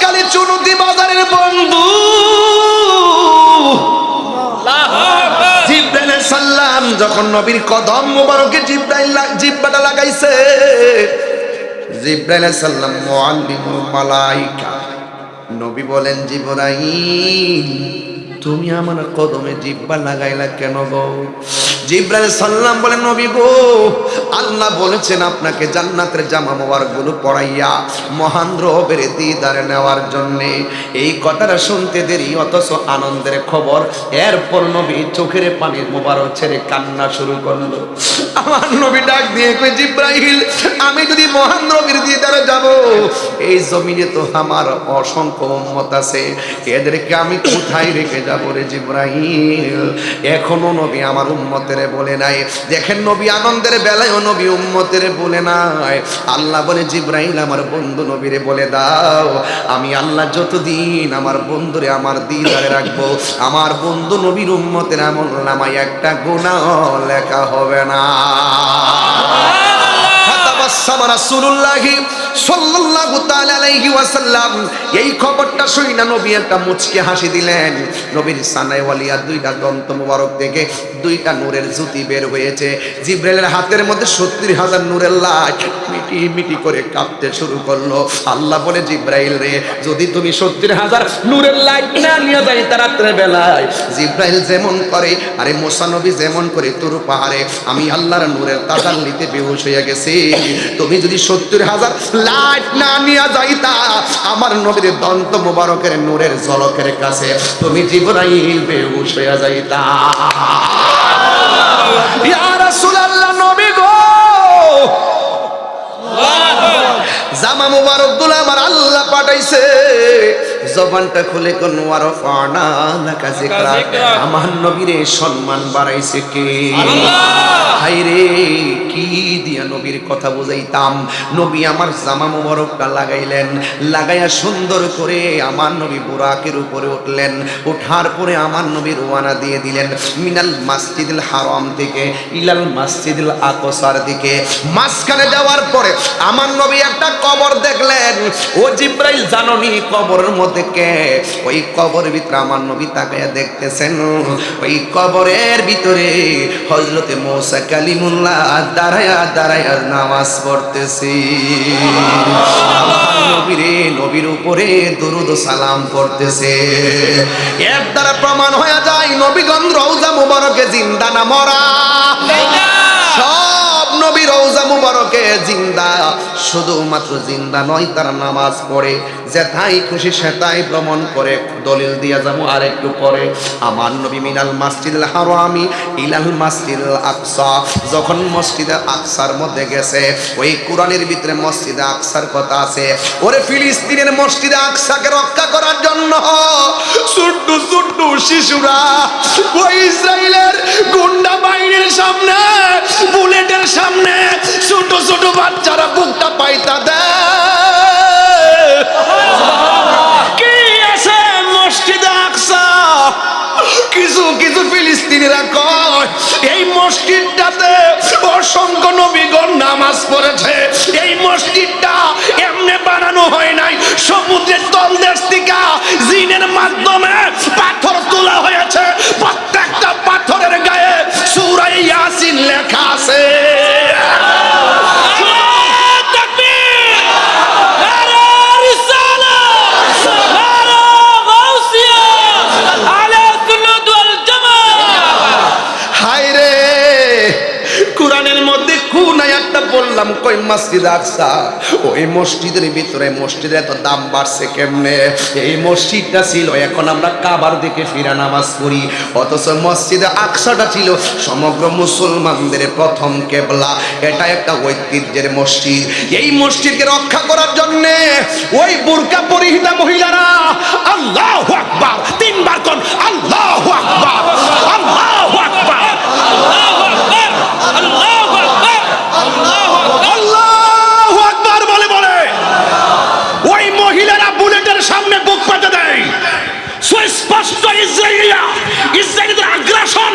বাঁশখালী চুনুতি বাজারের বন্ধু জিবরাইল আলাইহিস সালাম যখন নবীর কদম মোবারকে জিব্বাটা লাগাইছে, জিবরাইল আলাইহিস সালাম মুআল্লিমুল মালায়েকা, নবী বলেন জিবরাইল তুমি আমার কদমে জিব্বা লাগাইলা কেন গো? জিবরাইল আলাইহিস সালাম বলেন নবী গো, আল্লাহ বলেছেন আপনাকে জান্নাতের জামা মোবারক গুলো পরাইয়া মহান রবের দিদার নেওয়ার জন্য। এই কথাটা শুনতে দেরি, অথচ আনন্দের খবর। এরপর নবী চোখের পানির মোবারক ছেড়ে কান্না শুরু করলো। আমার নবী ডাক দিয়ে কই জিবরাইল আমি যদি মহান রবের দিদারে যাব, এই জমিনে তো আমার অসংখ্য উম্মত আছে, এদেরকে আমি কোথায় রেখে যাব রে জিবরাইল? এখনো নবী আমার উম্মতের বলে নাই। দেখেন নবী আনন্দের বেলায় নবী উম্মতের বলে নাই। আল্লাহ বলে জিবরাইল আমার বন্ধু নবীরে বলে দাও, আমি আল্লাহ যতদিন আমার বন্ধুরে আমার দিদারে রাখবো, আমার বন্ধু নবীর উম্মতের আমলনামায় একটা গুনাহ লেখা হবে না। রাসূলুল্লাহি সাল্লাল্লাহু তাআলা আলাইহি ওয়াসাল্লাম এই খবরটা শুনে নবী একটা মুচকি হাসি দিলেন। নবীর সানায়ে ওয়ালিয়া দুইটা দন্ত মোবারক থেকে দুইটা নূরের জ্যোতি বের হয়েছে। জিবরাইলের হাতের মধ্যে 70,000 নূরের লাইট মিটি মিটি করে কাঁপতে শুরু করলো। আল্লাহ বলে জিবরাইল রে, যদি তুমি 70,000 নূরের লাইট না নিয়ে যাইতা রাতের বেলায়, জিবরাইল যেমন করে আরে মুসা নবী যেমন করে তুর পাহাড়ে আমি আল্লাহর নূরের তাজাল্লিতে বেহুশ হয়ে গেছি, তুমি যদি 70,000 লাইট না নিয়ে যাইতা আমার নবীর দন্ত মোবারকের নূরের ঝলকের কাছে, তুমি জিবরাইল বেহুশ হয়ে যাইতা। ইয়া রাসূলুল্লাহ নবী গো, জামা মুবারক দুলা আমার আল্লাহ পাঠাইছে, জবানটা খুলে কোন ওয়ারফানা লাকা যিকরা, আমার নবীরে সম্মান বাড়াইছে কে? হায়রে কি দিয়া নবীর কথা বুঝাইতাম। নবী আমার জামা মুবারকটা লাগাইলেন, লাগাইয়া সুন্দর করে আমার নবী বুরাকের উপরে উঠলেন। ওঠার পরে আমার নবী রওনা দিয়ে দিলেন মিনাল মসজিদুল হারাম থেকে ইলাল মসজিদুল আকসার দিকে। মাঝখানে যাওয়ার পরে আমার নবী একটা কবর দেখলেন। ও জিবরাইল জাননি কবরের মধ্যে কে? ওই কবরের ভিতরে আমার নবী তাকায়া দেখতেছেন, ওই কবরের ভিতরে হযরতে মুসা কালিমুল্লাহ দাঁড়ায়া দাঁড়ায়া নামাজ পড়তেছি। নবীরে নবীর উপরে দরুদ ও সালাম পড়তেছে। এর দ্বারা প্রমাণ হয়ে যায় নবীগণ রওজা মুবারকে জিন্দা না মরা? সব নবী রওজা মুবারকে জিন্দা, শুধুমাত্র জিন্দা নয়, তারা নামাজ পড়ে, যেথায় খুশি সেটাই ভ্রমণ করে। দলিল দিয়া যাবো আর একটু পরে। আমার নবী মিনাল মসজিদুল হারামি ইলাল মসজিদুল আকসা, যখন মসজিদে আকসার মধ্যে গেছে, ওই কোরআনের ভিতরে মসজিদে আকসার কথা আছে। ওরে ফিলিস্তিনের মসজিদে আকসাকে রক্ষা করার জন্য ছোট্ট ছোট্ট শিশুরা ওই ইসরায়েলের গুন্ডা বাহিনীর সামনে, বুলেটের সামনে ছোট ছোট বাচ্চারা বুকটা পাইতা দেয়। কি আছে মসজিদে আকসা? কিছু কিছু ফিলিস্তিনিরা কয় এই মসজিদটাতে অসংখ্য নবীগণ নামাজ পড়েছে, এই মসজিদটা এমনি বানানো হয় নাই, সমুদ্রের তলদেশ থেকে জিনের মাধ্যমে পাথর তোলা হয়েছে, প্রত্যেকটা পাথরের গায়ে সূরা ইয়াসিন লেখা আছে। বললাম কই মসজিদ আকসা, ওই মসজিদের ভিতরে মসজিদের এত দাম বাড়ছে কেমনে? এই মসজিদটা ছিল, এখন আমরা কাবার দিকে ফিরা নামাজ পড়ি, অথচ মসজিদে আকসাটা ছিল সমগ্র মুসলমানদের প্রথম কেবলা। এটা একটা ঐতিহ্যের মসজিদ। এই মসজিদকে রক্ষা করার জন্য ওই বুরকা পরিহিতা মহিলারা আল্লাহু আকবার তিনবার কোন আল্লাহু আকবার আল্লাহু আকবার আল্লাহু আকবার আল্লাহু আকবার আল্লাহু আকবার বলে বলে ওই মহিলারা বুলেটের সামনে বুক পেতে দেয়। সুস্পষ্ট ইসরায়েলিদের আগ্রাসন,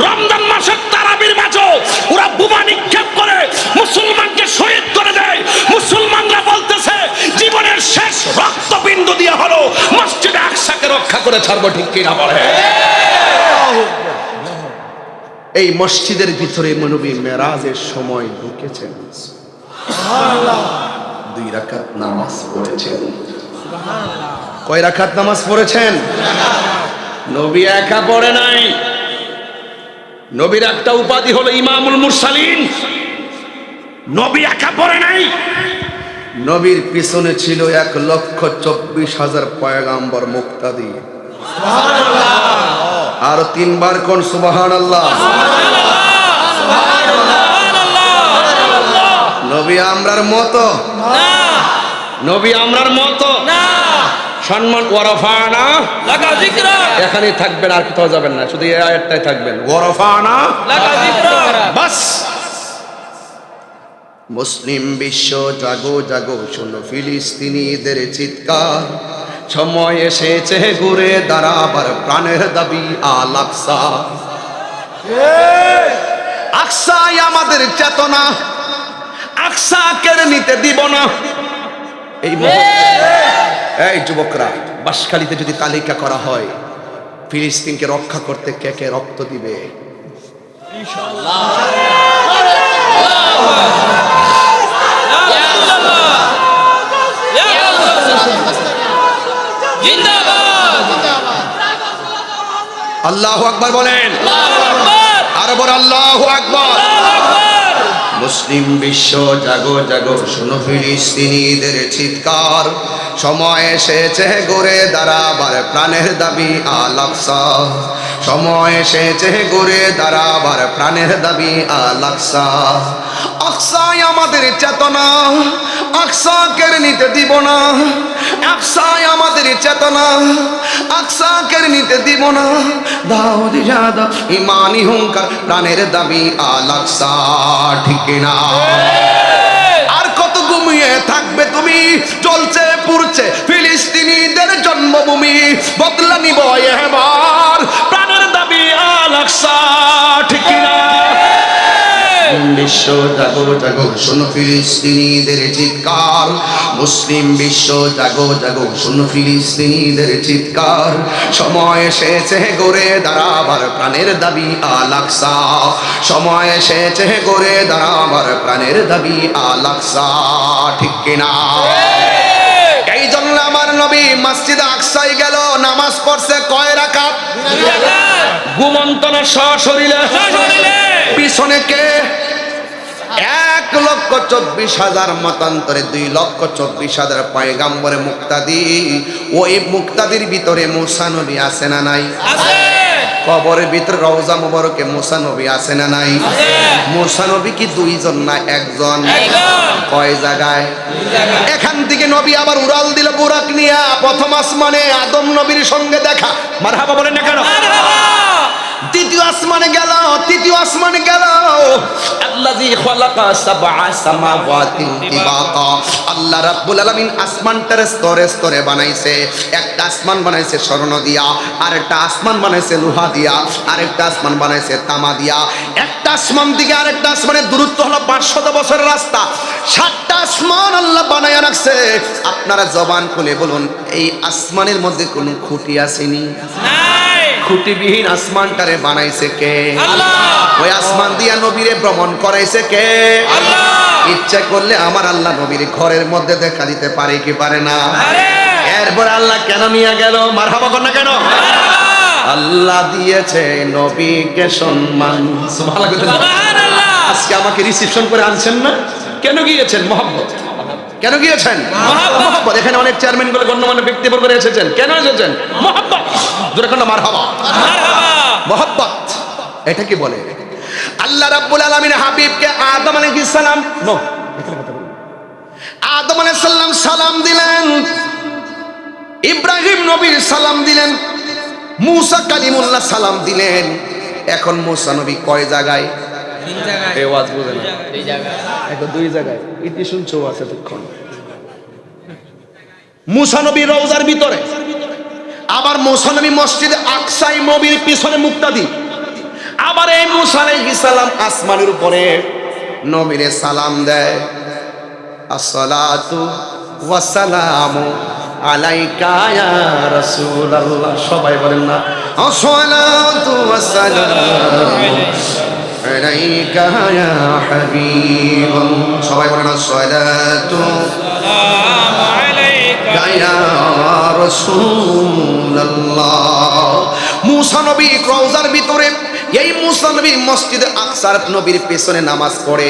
রমজান মাসের তারাবির মাঝে ওরা বোমা নিক্ষেপ করে মুসলমানকে শহীদ করে দেয়। মুসলমানরা বলতেছে জীবনের শেষ রক্তবিন্দু দিয়ে করে ছাড়বো, ঠিক কিনা বলে? এই মসজিদের ভিতরে নবী মেরাজের সময় ঢুকেছেন, 2 রাকাত নামাজ পড়েছেন। কয় রাকাত নামাজ পড়েছেন? নবী একা পড়ে নাই, নবীর একটা উপাধি হলো ইমামুল মুরসালিন। নবী একা পড়ে নাই, নবীর পিছনে ছিল 1,24,000 পয়গাম্বর মুক্তাদি। আর 3 বার কোন সুবহানাল্লাহ। নবী আমরার মতো না, নবী আমরার মতো না। সম্মান ওয়ারাফানা লাকা যিকরা, এখানে থাকবেন, আর কোথাও যাবেন না, শুধু এই আয়াতটাই থাকবেন, ওয়ারাফানা লাকা যিকরা, বাস। মুসলিম বিশ্ব জাগো জাগো, শোনো ফিলিস্তিনিদের চিৎকার, সময় এসেছে ঘুরে দাঁড়াবার প্রাণের দাবি আল আকসা। আকসাই আমাদের চেতনা, আকসা কেড়ে নিতে দিব না। এই এই যুবকরা, বাঁশখালীতে যদি তালিকা করা হয় ফিলিস্তিনকে রক্ষা করতে কে কে রক্ত দিবে, ইনশাআল্লাহ। আল্লাহু আকবার বলেন, আর বড় আল্লাহু আকবার। মুসলিম বিশ্ব জাগো জাগো, শোনো ফিলিস্তিনিদের চিৎকার, সময় এসেছে ঘুরে দাঁড়াবার প্রাণের দাবি আল আকসা। সময় এসেছে ঘুরে দাঁড়াবার প্রাণের দাবি আল আকসা। আকসাই আমাদের চেতনা, আকসা কেড়ে নিতে দিব না। আকসাই আমাদের চেতনা, আকসা কেড়ে নিতে দিব না। দাউদ জাদা ইমানি হুঙ্কার, প্রাণের দাবি আল আকসা, ঠিক না? আর কত ঘুমিয়ে থাকবে তুমি, চলছে পুরছে ফিলিস্তিনিদের জন্মভূমি, বদলা নিব এবার প্রাণের দাবি আল আকসা, ঠিক না? বিশ্ব জাগো জাগো, শোনো ফিলিস্তিনিদের চিৎকার, মুসলিম বিশ্ব জাগো জাগো, শোনো ফিলিস্তিনিদের চিৎকার, সময় এসেছে ঘুরে দাঁড়াবার প্রাণের দাবি আল আকসা। সময় এসেছে ঘুরে দাঁড়াবার প্রাণের দাবি আল আকসা, ঠিক কিনা? এই জন্য আমার নবী মসজিদে আকসায় গেল, নামাজ পড়ছে কয় রাকাত? ঘুমন্ত না সশরীরে? পিছনে কে? 1,24,000 মতান্তরে 2,24,000 পয়গাম্বরে মুক্তাদি। ওই মুক্তাদির ভিতরে মুসা নবী আছে না নাই? আছে। কবরের ভিতরে রওজা মুবারকে মুসা নবী আছে না নাই? আছে। মুসা নবী কি 2 জন না 1 জন? কয় জায়গায়? এখান থেকে নবী আবার উড়াল দিল বুরাক নিয়া, প্রথম আসমানে আদম নবীর সঙ্গে দেখা। মারহাবা বলেন না কেন? মারহাবা। দ্বিতীয় আসমানে গেল, তৃতীয় আসমানে গেল, আল্লাযী খালাকা সাবআ সামাওয়াতিন তিবাকা। আল্লাহ রাব্বুল আলামিন আসমানটার স্তরে স্তরে বানাইছে। একটা আসমান বানাইছে স্বর্ণ দিয়া, আরেকটা আসমান বানাইছে লোহা দিয়া, আরেকটা আসমান বানাইছে তামা দিয়া। একটা আসমান থেকে আরেকটা আসমানের দূরত্ব হলো 500 বছরের রাস্তা। 7টা আসমান আল্লাহ বানায়া রাখছে। আপনারা জবান খুলে বলুন, এই আসমানের মধ্যে কোনো খুঁটি আসেনি? নাই। খুঁটিবিহীন আসমানটারে বানাইছে কে? আল্লাহ। ওই আসমান দিয়া নবীরে ভ্রমণ করাইছে কে? আল্লাহ। ইচ্ছা করলে আমার আল্লাহ নবীর ঘরের মধ্যে দেখা দিতে পারে কি পারে না? এরপর আল্লাহ কেন নিয়ে গেল? মারহাবা কর না কেন? আল্লাহ দিয়েছে নবীকে সম্মান। সুবহানাল্লাহ। আজকে আমাকে রিসিপশন করে আনছেন না, কেন গিয়েছেন? মহব্বত। কেন গিয়েছেন? মহব্বত। এখানে অনেক চেয়ারম্যান গুলো গণ্যমান্য ব্যক্তিবর্গ এসেছেন, কেন এসেছেন? মহব্বত। জোরে কোন মারহাবা। মহব্বত এটা কি বলে? আল্লাহ রাব্বুল আলামিন হাবিবকে আদম আলাইহিস সালাম আদম আলাইহিস সালাম সালাম দিলেন, ইব্রাহিম নবীর সালাম দিলেন, মুসা কালিমুল্লাহ সালাম দিলেন। এখন মুসা নবী কয় জায়গায়? 3 জায়গায়। এই ওয়াজ বুঝেন না? 2 জায়গায়। এখন 2 জায়গায়। ইতি শুনছো আছে তখন। মুসা নবী রওজার ভিতরে, আবার মুসা নবী মসজিদে আকসাই নবীর পিছনে মুক্তাদি। আবার এই মুসা আলাইহিস সালাম আসমানের উপরে নবীরে সালাম দেয়, আসসালাতু ওয়াসসালামু আলাইকা ইয়া রাসূলুল্লাহ। সবাই বলেন না আসসালাতু ওয়াসসালামু আলাইকা ইয়া হাবিবাল্লাহ। সবাই বলেন আসসালাতু ওয়াসসালামু আলাইকা ইয়া রাসূলুল্লাহ। মুসা নবী রওজার ভিতরে, এই মুসা নবী মসজিদে আকসার নবীর পেছনে নামাজ পড়ে,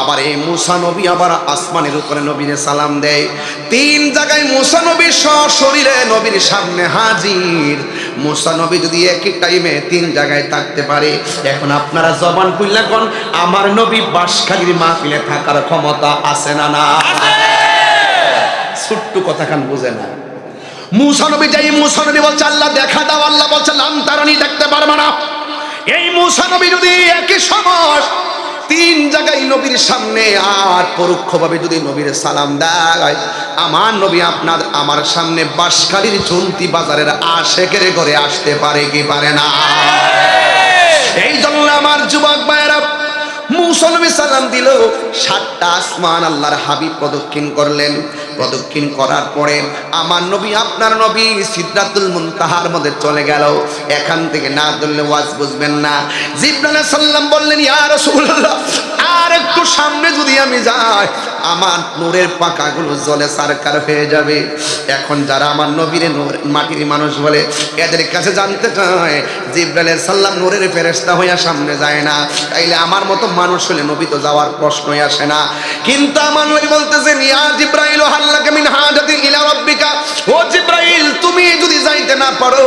আবার এই মুসা নবী আবার আসমানের উপরে নবীরে সালাম দেয়। তিন জায়গায় মুসা নবী সশরীরে নবীর সামনে হাজির। মুসা নবী যদি একই টাইমে তিন জায়গায় থাকতে পারে, এখন আপনারা জবান খুললে কোন আমার নবী বাঁশখালীর মাহফিলে থাকার ক্ষমতা আছে না? না, ছোট্ট কথা খান বুঝে না। মুসা নবী যাই, মুসা নবী বলছে আল্লাহ দেখা দাও, আল্লাহ বলছে লাম তারানি, দেখতে পারবে না। এই মুসা নবী যদি একই সময় তিন জায়গায় নবীর সামনে আর পরোক্ষভাবে যদি নবীর সালাম দেয়, আমার নবী আপনার আমার সামনে বাঁশখালীর চন্তি বাজারের আশেকের ঘরে আসতে পারে কি পারে না? এই জন্য আমার যুবক ভাইয়েরা, মুসা নবী সালাম দিল, সাতটা আসমান আল্লাহর হাবিব প্রদক্ষিণ করলেন। প্রদক্ষিণ করার পরে আমার নবী আপনার নবী সিদরাতুল মুনতাহার মধ্যে চলে গেল। এখান থেকে না ধরলে ওয়াজ বুঝবেন না। জিবরাইল আলাইহিস সালাম বললেন ইয়া রাসূলুল্লাহ, আর একটু সামনে যদি আমি যাই, আমার নূরের পাকাগুলো জলে সারকার হয়ে যাবে। এখন যারা আমার নবীরে মাটির মানুষ বলে, এদের কাছে জানতে চায় জিবরাইল আলাইহিস সালাম নূরের ফেরেশতা হইয়া সামনে যায় না, তাইলে আমার মতো মানুষ হলে নবী তো যাওয়ার প্রশ্নই আসে না। কিন্তু আমার নবী বলতেছেন ইয়া জিবরাইল হাল্লাকা মিন হাজাতিন ইলা রাব্বিকা, ও জিবরাইল তুমি যদি যাইতে না পারো,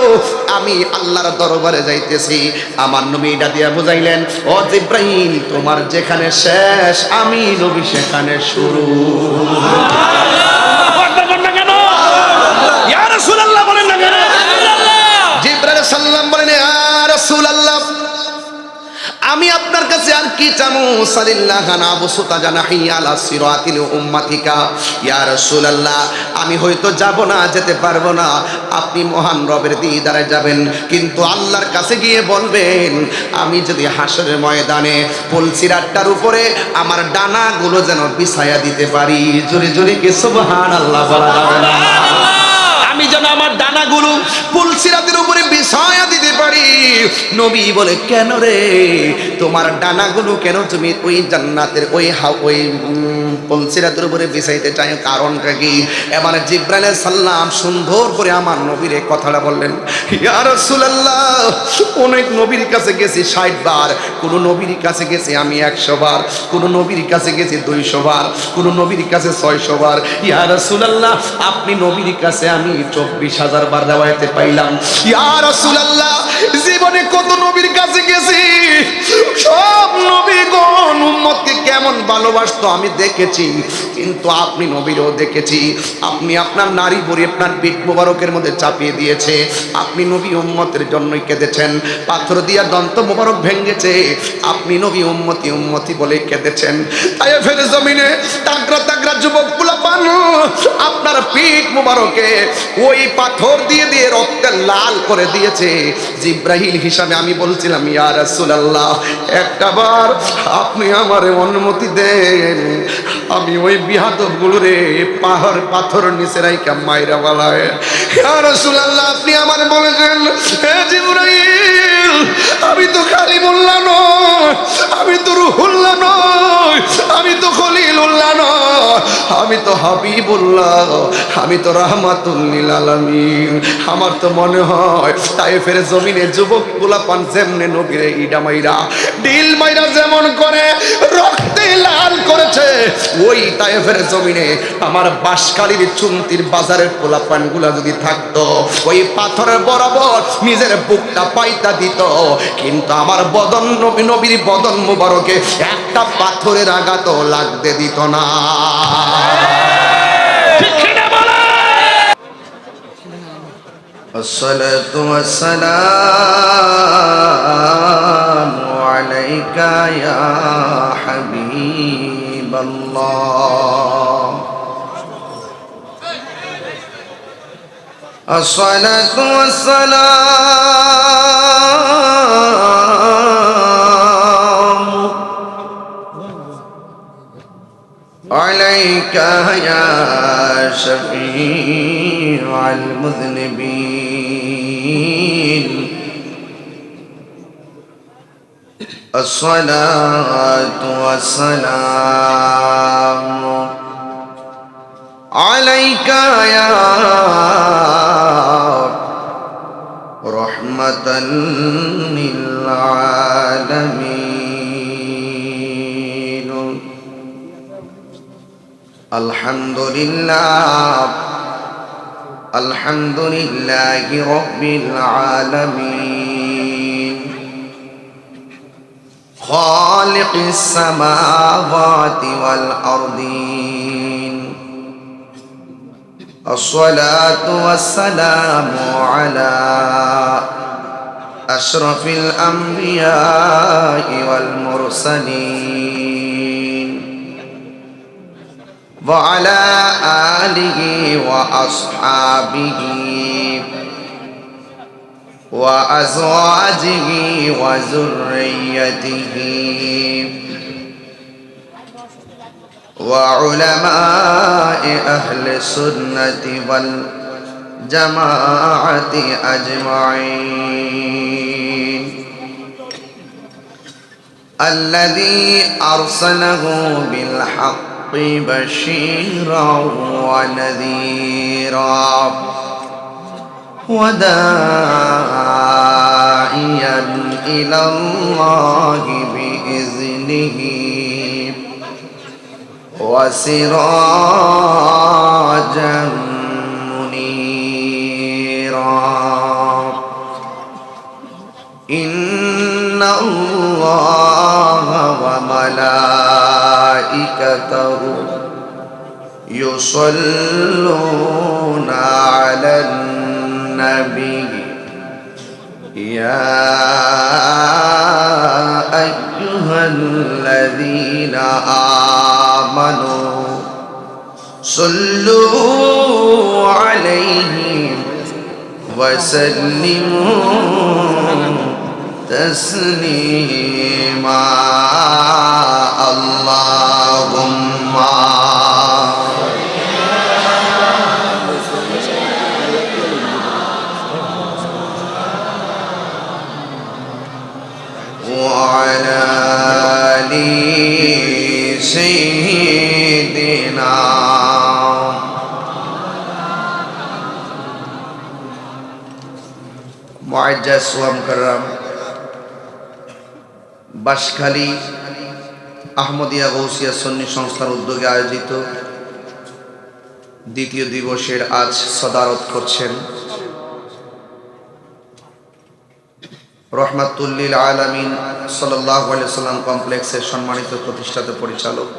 আমি আল্লাহর দরবারে যাইতেছি। আমার নবী এটা দিয়া বুঝাইলেন, ও জিবরাইল তোমার যেখানে শেষ, আমি নবী সেখানে শুরু। ইয়া রাসূলুল্লাহ বলেন না কেন? জিবরাইল সাল্লাম বলেন ইয়া রাসূলুল্লাহ, আমি আপনার কাছে আর কি চামু? সাল্লাল্লাহু আলাইহি জানাহি আলা সিরাতিল উম্মাতিকা। ইয়া রাসূলুল্লাহ, আমি হয়তো যাব না, যেতে পারবো না, আপনি মহান রবের দিদারে যাবেন, কিন্তু আল্লাহর কাছে গিয়ে বলবেন আমি যদি হাসরের ময়দানে পুলসিরাতটার উপরে আমার ডানাগুলো যেন বিছায়া দিতে পারি। জোরে জোরে কি সুবহানাল্লাহ বলা যাবে না? আমি যেন আমার ডানাগুলো পুলসিরাতের উপরে বিছায়া দিতে পারি। নবী বলে কেন রে, তোমার ডানাগুলো কেন তুমি ওই জান্নাতের ওই পুলসিরাতের উপরে বিছাইতে চাই, কারণটা কি? এবার জিবরাইল আলাইহিস সালাম সুন্দর করে আমার নবীর এই কথাটা বললেন, ইয়া রাসূলুল্লাহ, অনেক নবীর কাছে গেছি 60 বার, কোন নবীর কাছে গেছি আমি 100 বার, কোন নবীর কাছে গেছি 200 বার, কোন নবীর কাছে 600 বার। ইয়া রাসূলুল্লাহ, আপনি নবীর কাছে আমি 24,000 বার দাওয়াতে পাইলাম। ইয়া রাসূলুল্লাহ, জীবনে কত নবীর কাছে গেছি, সব নবীগণ উম্মতকে কেমন ভালোবাসতো আমি দেখেছি, কিন্তু আপনি নবীরও দেখেছি, আপনি আপনার নারী বড়ি আপনার পিঠ মোবারকের মধ্যে চাপিয়ে দিয়েছে, আপনি নবী উম্মতের জন্যই কেঁদেছেন, পাথর দিয়া দন্ত মোবারক ভেঙেছে, আপনি নবী উম্মতি উম্মতি বলে কেঁদেছেন। তায়েফের জমিনে তাগড়া তাগড়া যুবকগুলো বানু আপনার পিঠ মোবারকে ওই পাথর দিয়ে দিয়ে রক্তে লাল করে দিয়েছে। জিবরাইল হিসাবে আমি বলছিলাম ইয়া রাসূলুল্লাহ, একটাবার আপনি আমারে অনুমতি দেন, আমি ওই বিহাদবগুলোরে পাহাড় পাথর নিচে রাইখা মাইরা বালায়। ইয়া রাসূলুল্লাহ, আপনি আমারে বলেছেন হে জিবরাইল, আমি তো কালিমুল্লাহ নয়, আমি তো রুহুল্লাহ নয়, আমি তো খলিলুল্লাহ নয়, আমি তো হাবিবুল্লাহ, আমি তো রাহমাতুল লিল আলামিন। আমার তো মনে হয় তায়েফের জমিনে যুবকগুলা পান যেমনে নবীরে ইডা মাইরা ডিল মাইরা যেমন করে রক্তে লাল করেছে, ওই তায়েফের জমিনে আমার বাঁশখালীর চুন্তির বাজারের পোলাপানগুলা যদি থাকতো, ওই পাথরের বরাবর নিজের বুকটা পাইতা দিত, কিন্তু আমার বদন নবীর বদন মুবারকে একটা পাথরের আঘাতও লাগতে দিত না। আসসালাতু ওয়াসসালামু আলাইকা ইয়া হাবিবাল্লাহ। আসসালাতু ওয়াসসালামু আলাইকা ইয়া শাফি المذنبين الصلاة والسلام عليك يا رحمة للعالمين الحمد لله رب العالمين خالق السماوات والأرضين الصلاة والسلام على أشرف الأنبياء والمرسلين وعلى آله وأصحابه وأزواجه وذريته وعلماء أهل السنة والجماعة أجمعين الذي أرسله بالحق بشيرا ونذيرا وداعيا إلى الله بإذنه وسراجا منيرا إن الله وملائكته يصلون على النبي يا أيها الذين آمنوا صلوا عليه وسلموا تسليما اللهم وعلى آل سيدنا মুআজ্জাজ ওয়া মুকাররম বাঁশখালী আহমদিয়া গৌসিয়া সুন্নি সংস্থার উদ্যোগে আয়োজিত দ্বিতীয় দিবসের আজ সদারত করছেন রহমাতুল লিল আলামিন সাল্লাল্লাহু আলাইহি সাল্লাম কমপ্লেক্সের সম্মানিত প্রতিষ্ঠাতা পরিচালক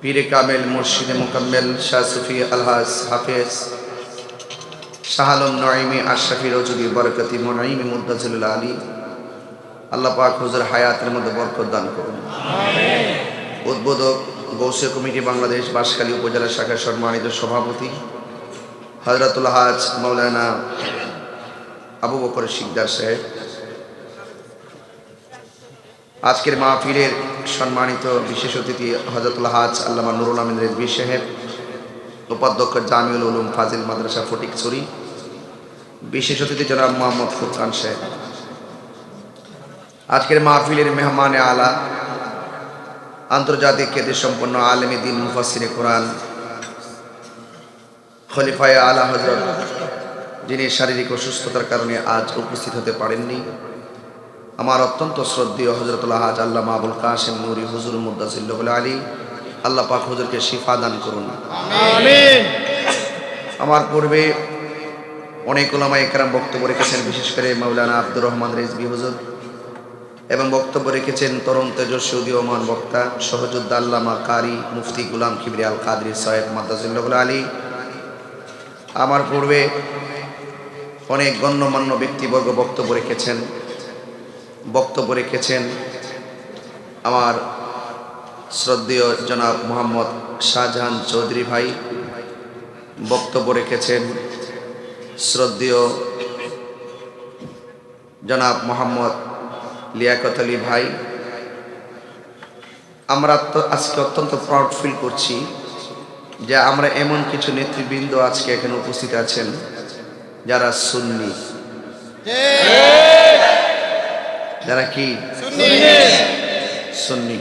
পীরে কামেল মুর্শিদে মুকাম্মেল শাহ সুফি আলহাজ হাফেজ শাহ আলম নঈমি আশরাফি রজবি বরকতি মুনাইমি মুদ্দাজিলুল আলী আল্লাহ পাক হুজুর হায়াতের মধ্যে বরকত দান করুন আমিন উদ্বোধক গৌসিয়া কমিটি বাংলাদেশ বাঁশখালী উপজেলা শাখার সম্মানিত সভাপতি হযরতুল হাজ মাওলানা আবু বকর শিকদার সাহেব আজকের মাহফিলের সম্মানিত বিশেষ অতিথি হযরতুল হাজ আল্লামা নুরুল আমিন রিজভী সাহেব উপাধ্যক্ষ জামিউল উলুম ফাজিল মাদ্রাসা ফটিকছড়ি বিশেষ অতিথি জনাব মোহাম্মদ ফুরকান সাহেব আজকের মাহফিলের মেহমানে আলা আন্তর্জাতিক খ্যাতি সম্পন্ন আলেমে দ্বীন মুফাসসিরে কোরআন খলিফায়ে আলা হযরত যিনি শারীরিক অসুস্থতার কারণে আজ উপস্থিত হতে পারেননি আমার অত্যন্ত শ্রদ্ধেয় হযরতুল হাজ আল্লামা আবুল কাসেম নূরি হুজুর মুদ্দাজিল্লাহুল আলী আল্লাহ পাক হুজুরকে শিফা দান করুন আমিন আমার পূর্বে অনেক উলামায়ে কেরাম বক্তব্য রেখেছেন বিশেষ করে মাওলানা আব্দুর রহমান রিজভী হুজুর এবং বক্তব্য রেখেছেন তরুণ তেজস্বী উদীয়মান বক্তা সহযোদ্ধা আল্লামা কারি মুফতি গুলাম কিবরিয়া আল কাদরি সাহেব মুদ্দাজিল্লাহুল আলী আমার পূর্বে অনেক গণ্যমান্য ব্যক্তিবর্গ বক্তব্য রেখেছেন আমার শ্রদ্ধেয় জনাব মোহাম্মদ শাহজাহান চৌধুরী ভাই বক্তব্য রেখেছেন শ্রদ্ধেয় জনাব মোহাম্মদ লিয়াকত আলী ভাই আমরা তো আজকে অত্যন্ত প্রাউড ফিল করছি যে আমরা এমন কিছু নেতৃবৃন্দ আজকে এখানে উপস্থিত আছেন যারা সুন্নি, যারা কি সুন্নি।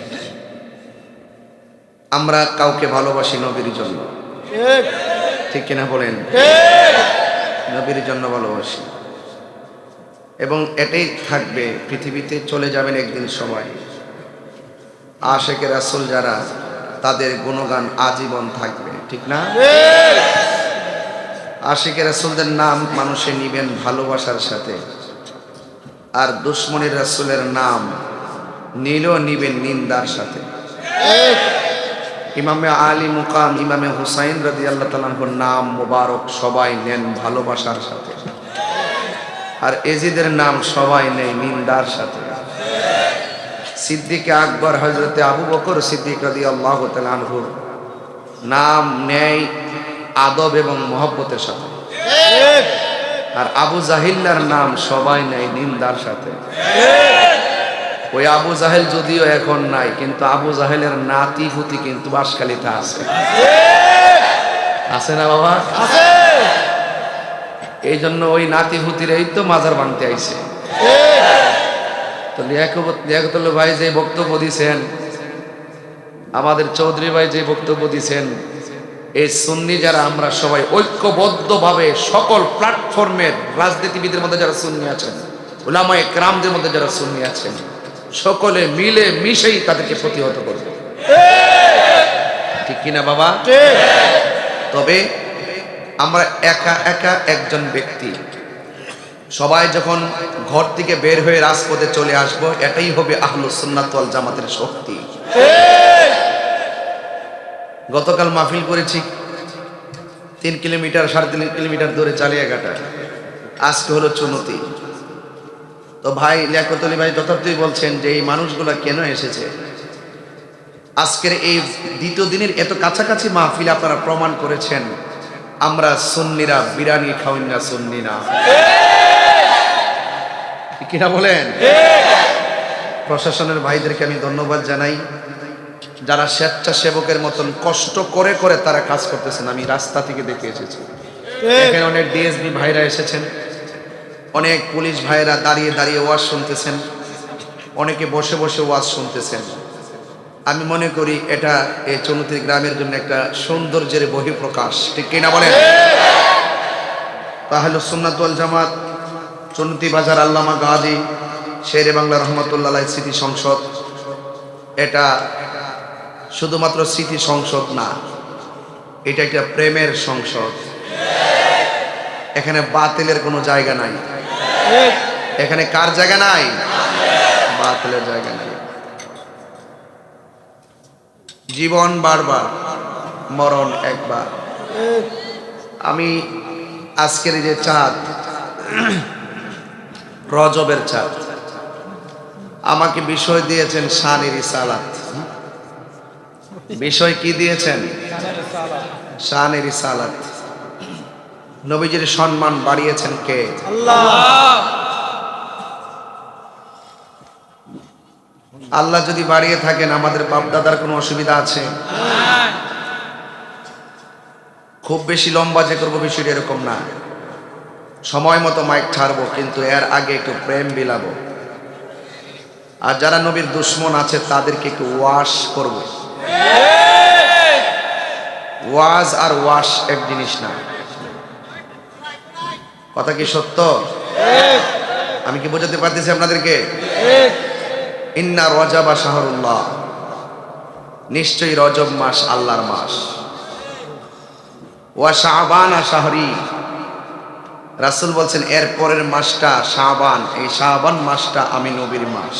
আমরা কাউকে ভালোবাসি নবীর জন্য, ঠিক কিনা বলেন? নবীর জন্য ভালোবাসি এবং এটাই থাকবে। পৃথিবীতে চলে যাবেন একদিন সবাই। আশেকে রাসূল যারা, তাদের গুণগান আজীবন থাকবে, ঠিক না? আশেকে রাসূলদের নাম মানুষে নিবেন ভালোবাসার সাথে, আর দুশ্মনের রাসূলের নাম নিলেও নিবেন নিন্দার সাথে। ইমামে আলী মুকাম ইমামে হুসাইন রাদিয়াল্লাহু তাআলা আনহুর নাম মোবারক সবাই নেন ভালোবাসার সাথে, আর এজিদের নাম সবাই নেয় নিন্দার সাথে। সিদ্দিক আকবর হযরতে আবু বকর সিদ্দিক রাদিয়াল্লাহু তাআলা আনহুর নাম নেয় আদব এবং মহব্বতের সাথে, আর আবু জাহিল্লার নাম সবাই নেয় নিন্দার সাথে। ওই আবু জাহেল যদিও এখন নাই, কিন্তু আবু জাহেলের নাতি ফুতি কিন্তু বাঁশখালীতে আছে, আছে না বাবা? এই জন্য ওই নাতি ফুতির এই তো মাজার ভাঙতে আইছে। তো লিয়াকতুল্লাহ ভাই যে বক্তব্য দিয়েছেন, আমাদের চৌধুরী ভাই যে বক্তব্য দিয়েছেন, এই সুন্নি যারা আমরা সবাই ঐক্যবদ্ধভাবে সকল প্ল্যাটফর্মের রাজনীতিবিদের মধ্যে যারা সুন্নি আছেন, উলামায়ে কেরামদের মধ্যে যারা সুন্নি আছেন, সকলে মিলে মিশেই তাদেরকে প্রতিহত করবে, ঠিক কিনা বাবা? তবে আমরা একা একা একজন ব্যক্তি সবাই যখন ঘর থেকে বের হয়ে রাজপথে চলে আসব, এটাই হবে আহলুস সুন্নাত ওয়াল জামাতের শক্তি। গতকাল মাহফিল করেছি 3 কিলোমিটার 3.5 কিলোমিটার দূরে চালিয়াঘাটা, আজকে হলো চুনতি। তো ভাই লিয়াকত আলী ভাই যথার্থই বলছেন যে এই মানুষগুলা কেন এসেছে। আজকের এই দ্বিতীয় দিনের এত কাছাকাছি মাহফিল আপনারা প্রমাণ করেছেন আমরা সুন্নিরা বিরিয়ানি খাওয়াই না, সুন্নি না, কিনা বলেন? প্রশাসনের ভাইদেরকে আমি ধন্যবাদ জানাই, যারা স্বেচ্ছাসেবকের মতন কষ্ট করে করে তারা কাজ করতেছেন। আমি রাস্তা থেকে দেখে এসেছি, এখানে অনেক ডিএসবি ভাইরা এসেছেন, অনেক পুলিশ ভাইরা দাঁড়িয়ে দাঁড়িয়ে ওয়াজ শুনতেছেন, অনেকে বসে বসে ওয়াজ শুনতেছেন। আমি মনে করি এটা এই চৌনতি গ্রামের জন্য একটা সৌন্দর্যের বহিঃপ্রকাশ, ঠিক কিনা বলেন? তাহলে সুন্নাত ওয়াল জামাত চৌনতি বাজার আল্লামা গাজী শেরে বাংলা রহমতুল্লাহ আলাইহি স্মৃতি সংসদ, এটা শুধুমাত্র স্মৃতি সংসদ না, এটা একটা প্রেমের সংসদ। এখানে বাতিলের কোনো জায়গা নাই, এখানে কার জায়গা নাই? বাতিলের জায়গা নাই। জীবন বারবার, মরণ একবার। আমি আজকের যে চাঁদ, রজবের চাঁদ, আমাকে বিষয় দিয়েছেন শানে রিসালাত। বিষয় কি দিয়েছেন? শানে রিসালাত। নবীজির সম্মান বাড়িয়েছেন কে? আল্লাহ। আল্লাহ যদি বাড়িয়ে থাকেন, আমাদের বাপ দাদার কোনো অসুবিধা আছে? খুব বেশি লম্বা যে করবো বিষয়টা এরকম না, সময় মতো মাইক ছাড়বো, কিন্তু এর আগে একটু প্রেম বিলাবো। আর যারা নবীর দুশ্মন আছে তাদেরকে একটু ওয়াশ করব। ওয়াজ আর ওয়াশ এক জিনিস না, কথা কি সত্য? আমি কি বোঝাতে পারতেছি আপনাদেরকে? ইন্না রজবা শাহরুল্লাহ, নিশ্চয়ই রজব মাস আল্লাহর মাস। ওয়া শাবানা শাহরি, রাসূল বলছেন এর পরের মাসটা শাবান, এই শাবান মাসটা আমি নবীর মাস।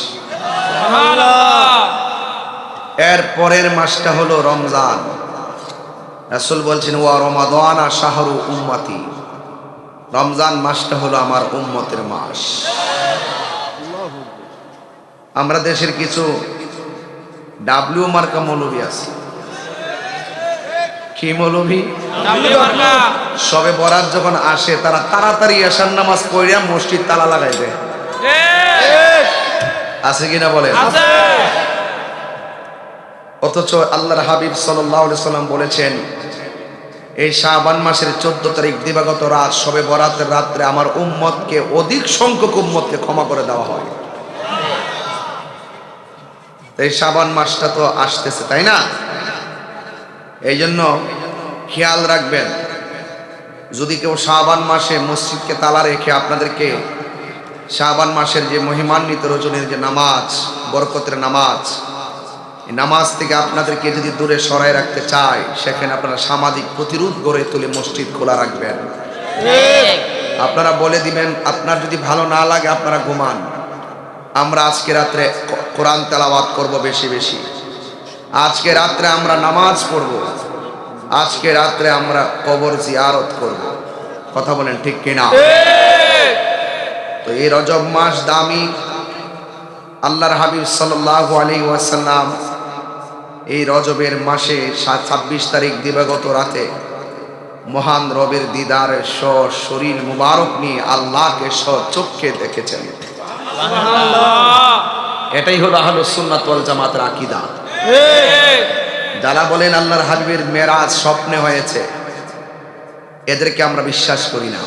এর পরের মাসটা হলো রমজান, রাসূল বলছেন ওয়া রমাদানা শাহরু উম্মতি, রমজান মাসটা হলো আমার উম্মতের মাস। আমরা দেশের কিছু ডাব্লিউ মার্কা মৌলবী আছে। কি মৌলবী? সবে বরাত যখন আসে তারা তাড়াতাড়ি এশার নামাজ পড়িয়া মসজিদ তালা লাগাই দেয়, আছে কিনা বলেন? অথচ আল্লাহর হাবিব সাল্লাল্লাহু আলাইহি সাল্লাম বলেছেন এই শাবান মাসের 14 তারিখ দিবাগত রাত শবে বরাতের রাত্রে আমার উম্মতকে, অধিক সংখ্যক উম্মতকে ক্ষমা করে দেওয়া হয়। এই শাবান মাসটা তো আসতেছে, তাই না? এই জন্য খেয়াল রাখবেন, যদি কেউ শাবান মাসে মসজিদকে তালা রেখে আপনাদেরকে শাবান মাসের যে মহিমান্বিত রজনীর যে নামাজ, বরকতের নামাজ, এই নামাজ থেকে আপনাদেরকে যদি দূরে সরায় রাখতে চায়, সেখানে আপনারা সামাজিক প্রতিরোধ গড়ে তুলে মসজিদ খোলা রাখবেন। আপনারা বলে দিবেন, আপনার যদি ভালো না লাগে আপনারা ঘুমান, আমরা আজকে রাত্রে কোরআন তেলাওয়াত করব বেশি বেশি, আজকে রাত্রে আমরা নামাজ পড়ব, আজকে রাত্রে আমরা কবর জিয়ারত করব। কথা বলেন ঠিক কিনা? তো এই রজব মাস দামি। আল্লাহর হাবিব সাল্লাল্লাহু আলাইহি ওয়াসাল্লাম এই রজবের মাসে 26 তারিখ দিবাগত রাতে মহান রবের দিদারে শরীর মুবারক নিয়ে আল্লাহকে চক্ষে দেখেছেন। এটাই হলো আহলুস সুন্নাত ওয়াল জামাতের আকীদা। যারা বলেন আল্লাহর হাবিবের মেরাজ স্বপ্নে হয়েছে, এদেরকে আমরা বিশ্বাস করি না,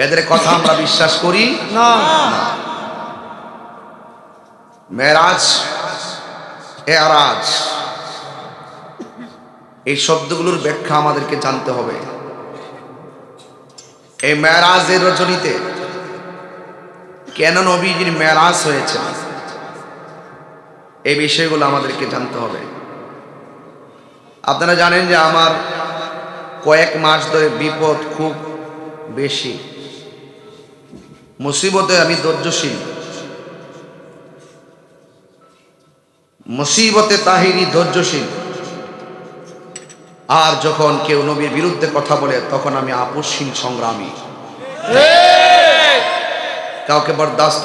এদের কথা আমরা বিশ্বাস করি না। মেরাজ, এরাজ, এই শব্দগুলোর ব্যাখ্যা আমাদেরকে জানতে হবে। এই মেরাজের রজনীতে কেন নবীজির মেরাজ হয়েছে, এই বিষয়গুলো আমাদেরকে জানতে হবে। আপনারা জানেন যে আমার কয়েক মাস ধরে বিপদ খুব বেশি, মুসিবতে আমি ধৈর্যশীল, মুসিবতে তাহিরি ধৈর্যশীল। আর যখন কেউ নবীর বিরুদ্ধে কথা বলে তখন আমি আপোষহীন সংগ্রামী। কাউকে বরদাস্ত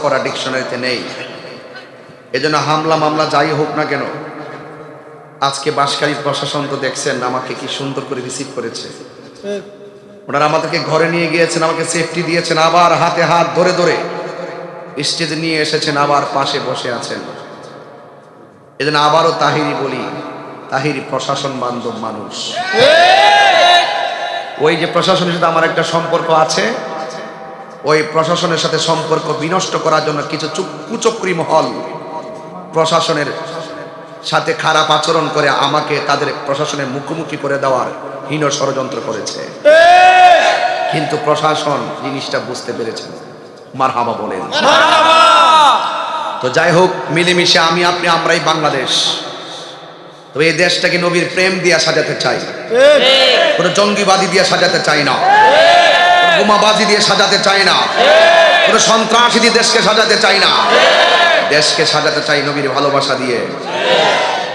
করা ডিকশনারিতে নেই। এজন্য হামলা মামলা যাই হোক না কেন, আজকে বাঁশখালীর প্রশাসন তো দেখছেন আমাকে কি সুন্দর করে রিসিভ করেছে। ওনারা আমাদেরকে ঘরে নিয়ে গিয়েছেন, আমাকে সেফটি দিয়েছেন, আবার হাতে হাত ধরে ধরে স্টেজে নিয়ে এসেছেন, আবার পাশে বসে আছেন। এজন্য আবারও তাহিরি বলি, তাহিরি প্রশাসন বান্ধব মানুষ। ওই যে প্রশাসনের সাথে আমার একটা সম্পর্ক আছে, ওই প্রশাসনের সাথে সম্পর্ক বিনষ্ট করার জন্য কিছু কুচক্রী মহল প্রশাসনের সাথে খারাপ আচরণ করে আমাকে তাদের প্রশাসনের মুখোমুখি করে দেওয়ার হীন ষড়যন্ত্র করেছে। কিন্তু প্রশাসন জিনিসটা বুঝতে পেরেছেন। মারহাবা বলেন। তো যাই হোক, মিলেমিশে আমি আপনি আমরাই বাংলাদেশ। তবে এই দেশটাকে নবীর প্রেম দিয়া সাজাতে চাই, কোনো জঙ্গিবাদী দিয়ে সাজাতে চাই না, বোমাবাজি দিয়ে সাজাতে চাই না, কোনো সন্ত্রাসী দিয়ে দেশকে সাজাতে চাই না। দেশকে সাজাতে চাই নবীর ভালোবাসা দিয়ে।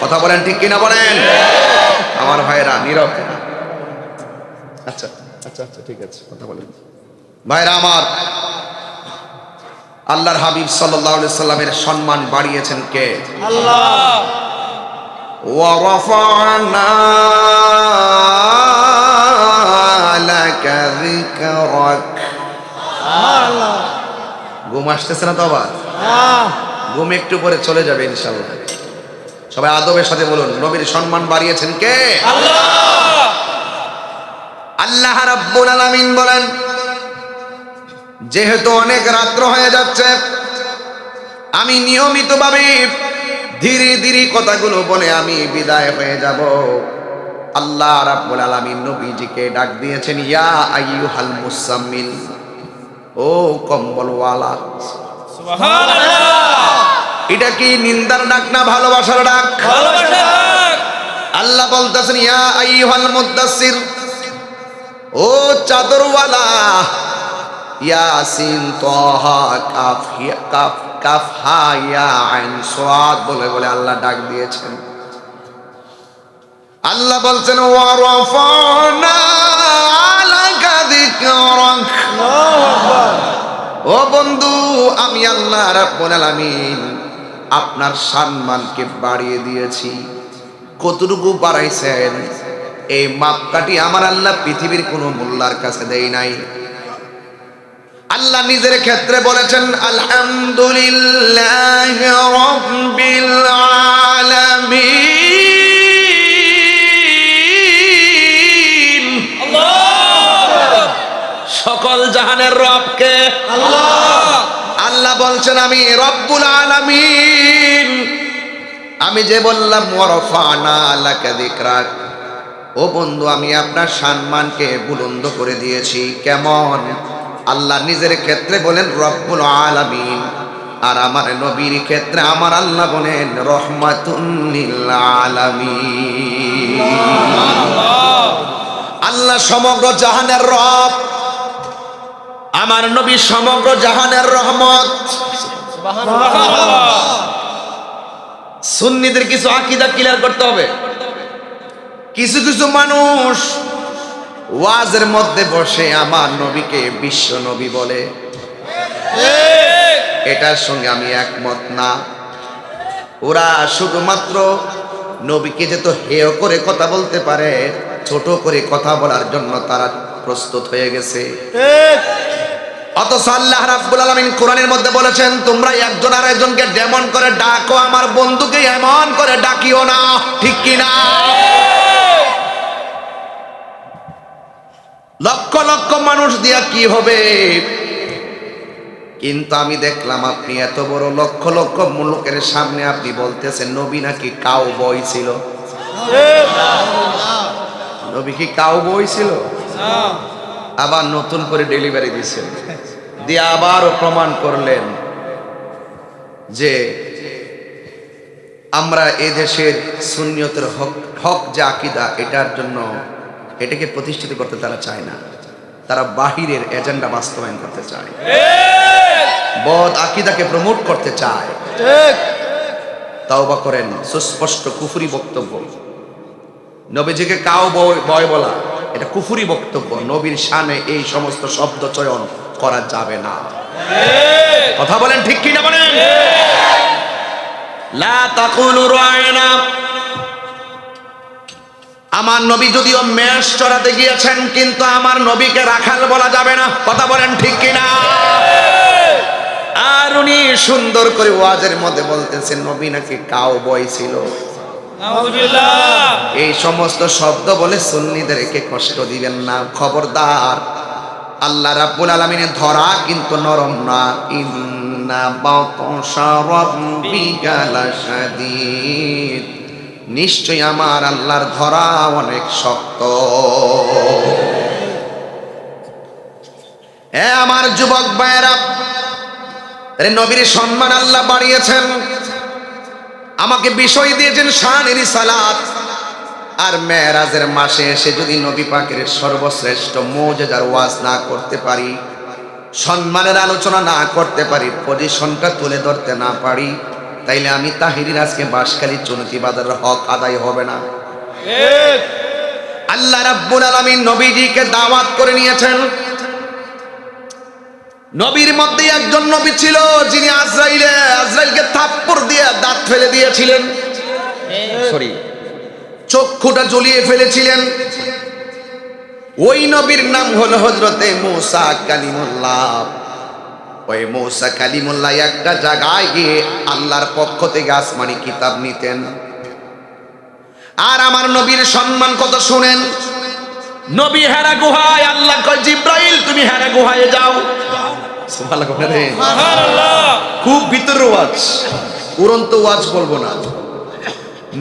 কথা বলেন ঠিক কিনা বলেন? আমার ভাইরা নীরব। আচ্ছা আচ্ছা আচ্ছা, ঠিক আছে, কথা বলেন। ভাইরা আমার, আল্লাহর হাবিব সাল্লাল্লাহু আলাইহি সাল্লামের সম্মান বাড়িয়েছেন কে? আল্লাহ। ওয়া রাফা'না লাকা যিকরাক। আল্লাহ। ঘুম আসতেছে না তো আবার? ঘুম একটু পরে চলে যাবে ইনশাআল্লাহ। সবাই আদবের সাথে বলুন, নবীর সম্মান বাড়িয়েছেন কে? আল্লাহ। আল্লাহ রাব্বুল আলামিন বলেন, যেহেতু অনেক রাত্র হয়ে যাচ্ছে, আমি নিয়মিতভাবে ধীরে ধীরে কথাগুলো বলে আমি বিদায় হয়ে যাব। আল্লাহ রাব্বুল আলামিন নবীজিকে ডাক দিয়েছেন, ইয়া আইয়ুহাল মুসাম্মিল, ও কম্বলওয়ালা। সুবহানাল্লাহ। এটা কি নিন্দার ডাক না ভালোবাসার ডাক? ভালোবাসার ডাক। আল্লাহ বলতেছেন, ইয়া আইয়ুহাল মুদ্দাসসির, ও চাদরওয়ালা। ইয়াসিন তাহা কাফ কাফ কাফ হা ইয়া আইন সাদ বলে বলে আল্লাহ ডাক দিয়েছেন। আল্লাহ বলছেন, ওয়া রাফা'না লাকা যিকরাক। ও বন্ধু, আমি আল্লাহ রাব্বুল আলামিন আপনার সম্মানকে বাড়িয়ে দিয়েছি। কতটুকু বাড়াইছেন, এই মাপকাঠি আমার আল্লাহ পৃথিবীর কোনো মোল্লার কাছে দেয় নাই। আল্লাহ নিজের ক্ষেত্রে বলেছেন, আলহামদুলিল্লাহি রাব্বিল আলামিন। বলছেন আমি রব্বুল আলামিন, আমি যে বললাম ওয়ারফানা লাকা যিকরাক, ও বন্ধু আমি আপনার সম্মানকে বুলন্দ করে দিয়েছি। কেমন? আল্লাহ নিজের ক্ষেত্রে বলেন রব্বুল আলামিন, আর আমার নবীর ক্ষেত্রে আমার আল্লাহ বলেন রহমাতুন লিল আলামিন। আল্লাহ সমগ্র জাহানের রব, আমার নবী সমগ্র জাহানের রহমত। সুন্নিদের কিছু আকীদা ক্লিয়ার করতে হবে। কিছু কিছু মানুষ ওয়াজের মধ্যে বসে আমার নবীকে বিশ্ব নবী বলে, এটার সঙ্গে আমি একমত না। ওরা শুধুমাত্র নবীকে যেত হেয় করে কথা বলতে পারে, ছোট করে কথা বলার জন্য তারা প্রস্তুত হয়ে গেছে। অথচ আল্লাহ রাব্বুল আলামিন কোরআনের মধ্যে বলেছেন তোমরা একজন আর একজনকে ডেমন করে ডাকো, আমার বন্ধুকে এমন করে ডাকিও না। ঠিক কি না? লক্ষ লক্ষ মানুষ দিয়া কি হবে? কিন্তু আমি দেখলাম আপনি এত বড় লক্ষ লক্ষ মুলুকের সামনে আপনি বলতেছেন নবী নাকি কাউ বই ছিল। নবী কি কাউ বই ছিল? আবার নতুন করে ডেলিভারি দিয়েছেন, দিয়ে আবারও প্রমাণ করলেন যে আমরা এই দেশের সুন্নিয়তের হক যে আকীদা, এটার জন্য এটাকে প্রতিষ্ঠিত করতে তারা চায় না, তারা বাহিরের এজেন্ডা বাস্তবায়ন করতে চায়, বদ আকীদাকে প্রমোট করতে চায়। তাওবা করেন, সুস্পষ্ট কুফরি বক্তব্য। নবীজিকে কাউ বয় বলা এটা কুফরি বক্তব্য। নবীর শানে এই সমস্ত শব্দ চয়ন করা যাবে না। কথা বলেন ঠিক কি না বলেন? লা তাকুলু রায়না, আমার নবী যদিও মেষ চড়াতে গিয়েছেন কিন্তু আমার নবীকে রাখাল বলা যাবে না। কথা বলেন ঠিক কি না? আর উনি সুন্দর করে ওয়াজের মধ্যে বলতেছেন নবী নাকি কাউ বয় ছিল। এই সমস্ত শব্দ বলে সুন্নিদেরকে কষ্ট দিবেন না, খবরদার। আল্লাহ রাব্বুল আলামিনের ধরা কিন্তু নরম না। ইন্না বাতশা রাব্বিকা লাশাদীদ, নিশ্চয় আমার আল্লাহর ধরা অনেক শক্ত। আমার যুবক ভাইয়েরা, নবীর সম্মান আল্লাহ বাড়িয়েছেন, আমাকে বিষয় দিয়েছেন শানের সালাত। আর মেরাজের মাসে এসে যদি নবী পাকের সর্বশ্রেষ্ঠ মুজিজার ওয়াজ না করতে পারি, সম্মানের আলোচনা না করতে পারি, পজিশনটা তুলে ধরতে না পারি, তাইলে আমি তাহিরির আজকে বাঁশখালী চুনকি বাজারের হক আদায় হবে না। আল্লাহ রাব্বুল আলামিন নবীজিকে দাওয়াত করে নিয়েছেন। নবীর মধ্যে একজন নবী ছিল যিনি আজরাইলকে থাপ্পড় দিয়ে দাঁত ফেলে দিয়েছিলেন, চক্ষুটা জ্বলিয়ে ফেলেছিলেন। ওই নবীর নাম হলো হযরতে মূসা কালিমুল্লাহ। ওই মূসা কালিমুল্লাহ একটা জায়গায় গিয়ে আল্লাহর পক্ষ থেকে আসমানি কিতাব নিতেন। আর আমার নবীর সম্মান কত শুনেন। নবী হেরা গুহায়, আল্লাহ কয় জিব্রাইল তুমি হেরা গুহায় যাও। খুব ভিতর ওয়াজ, উড়ন্ত ওয়াজ বলবো না।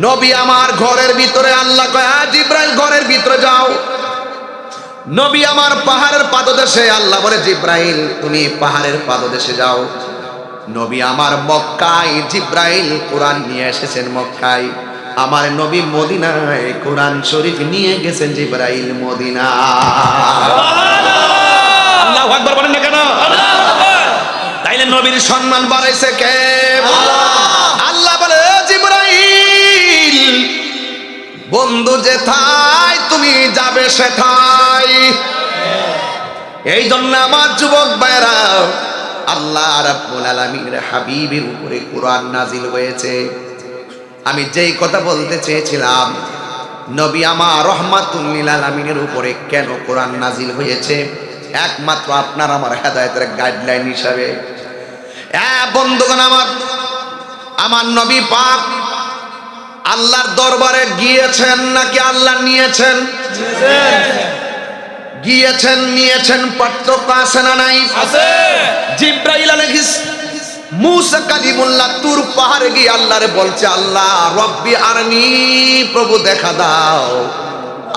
নবী আমার ঘরের ভিতরে, আল্লাহ কয় জিব্রাইল ঘরের ভিতরে যাও। নবী আমার পাহাড়ের পাদদেশে, আল্লাহ বলে জিব্রাইল তুমি পাহাড়ের পাদদেশে যাও। নবী আমার মক্কায়, জিব্রাইল কোরআন নিয়ে এসেছেন মক্কায়। আমার নবী মদিনায় কোরআন শরীফ নিয়ে গেছেন জিব্রাইল মদিনা। আল্লাহু আকবার বলেন না কেন? তাইলে নবীর সম্মান বাড়াইছে কে? আল্লাহ বলে জিব্রাইল বন্ধু যেথায় তুমি যাবে সেথায়। এই জন্য আমার যুবক ভাইরা, আল্লাহ রাব্বুল আলামিনের হাবিবের উপরে কোরআন নাজিল হয়েছে। আমি যেই কথা বলতে চেয়েছিলাম, নবী আমার রহমাতুল লিল আলামিনের উপরে কেন কোরআন নাজিল হয়েছে, একমাত্র আপনার আমার হেদায়েতের গাইডলাইন হিসাবে। বন্ধুগণ আমার নবী পাক আল্লাহর দরবারে গিয়েছেন নাকি আল্লাহ নিয়েছেন? গিয়েছেন, নিয়েছেন, পার্থক্য আছে না নাই? জিব্রাইল আলাইহিস মুসা কালিমুল্লাহ তুর পাহাড়ে গিয়ে আল্লাহরে বলছে, আল্লাহ রব্বি আরনি, প্রভু দেখা দাও।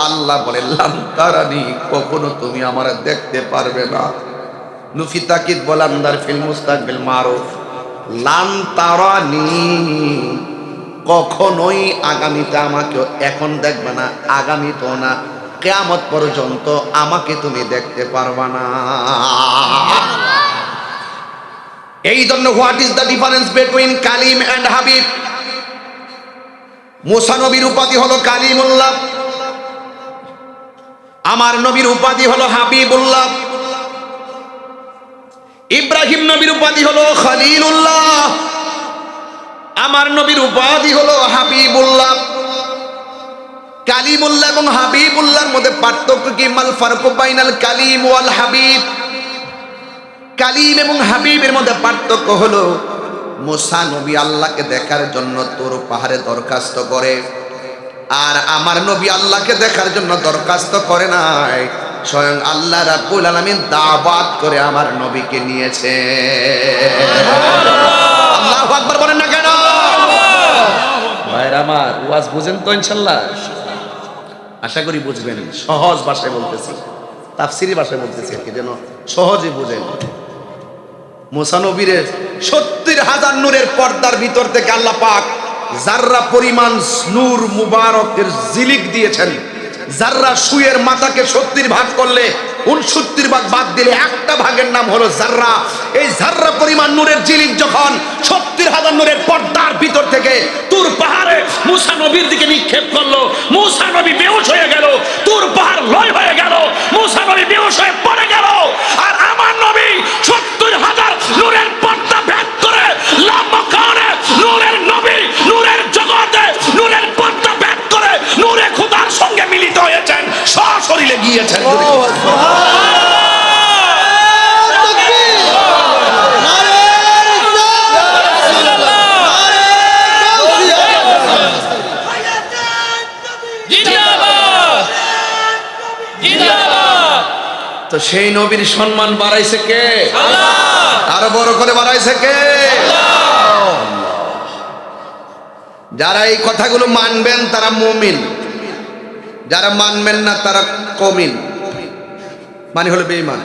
আল্লাহ বলে, লাম তারানি, কখনো তুমি আমার দেখতে পারবে না। নুফি তাকিদ বলান্দার ফিল মুস্তাকবিল মারুফ, লাম তারানি, কখনোই আগামীতে আমাকে এখন দেখবে না, আগামীতেও না, কিয়ামত পর্যন্ত আমাকে তুমি দেখতে পারবা না। এই জন্য what is the difference between Kalim and Habib? Musa নবীর উপাধি হলো কালিমুল্লাহ, আমার নবীর উপাধি হলো হাবিবুল্লাহ। ইব্রাহিম নবীর উপাধি হলো খলিলুল্লাহ, আমার নবীর উপাধি হলো হাবিবুল্লাহ। কালিমুল্লাহ এবং হাবিবুল্লাহর মধ্যে পার্থক্য কি? মাল ফারকু বাইনাল কালিম ওয়াল হাবিব। কালিম এবং হাবিবের মধ্যে পার্থক্য হলো, মুসা নবী আল্লাহকে দেখার জন্য তোর পাহাড়ে দরখাস্ত করে, আর আমার নবী আল্লাহকে দেখার জন্য দরখাস্ত করে নাই, স্বয়ং আল্লাহ রাব্বুল আলামিন দাওয়াত করে আমার নবীকে নিয়েছে। আল্লাহু আকবার বলেন না কেন? ভাইরা আমার, ওয়াজ বুঝেন তো ইনশাআল্লাহ? আশা করি বুঝবেন। সহজ ভাষায় বলতেছি, তাফসিরি ভাষায় বলতেছি আর কি, যেন সহজে বুঝেন। মুসা নবীর ৭০,০০০ নূরের পর্দার ভিতর থেকে আল্লাহ পাক যাররা পরিমাণ নূর মুবারকের জিলিক দিয়েছেন। যাররা সুয়ের মাথাকে ৭০ ভাগ করলে ৬৯ ভাগ বাদ দিলে একটা ভাগের নাম হলো যাররা। এই যাররা পরিমাণ নূরের জিলিক যখন ৭০,০০০ নূরের পর্দার ভিতর থেকে তুর পাহাড়ে মুসা নবীর দিকে নিক্ষেপ করলো, মুসা নবী বেহুশ হয়ে গেল, তুর পাহাড় লয় হয়ে গেল, মুসা নবী বেহুশ হয়ে পড়ে গেল। আর আমার নবী ৭০,০০০ নূরের পর্দা ভেদ করে লাম্বাকানে নূরের নবী, নূরের জগতে নূরের পর্দা ভেদ করে নূরে খোদার সঙ্গে মিলিত হয়েছেন, সশরীরে গিয়েছেন। তো সেই নবীর সম্মান বাড়াইছে কে? আল্লাহ। আরো বড় করে বাড়াইছে কে? আল্লাহ। যারা এই কথাগুলো মানবেন তারা মুমিন, যারা মানবেন না তারা কমিন। মানে হলো বেঈমান।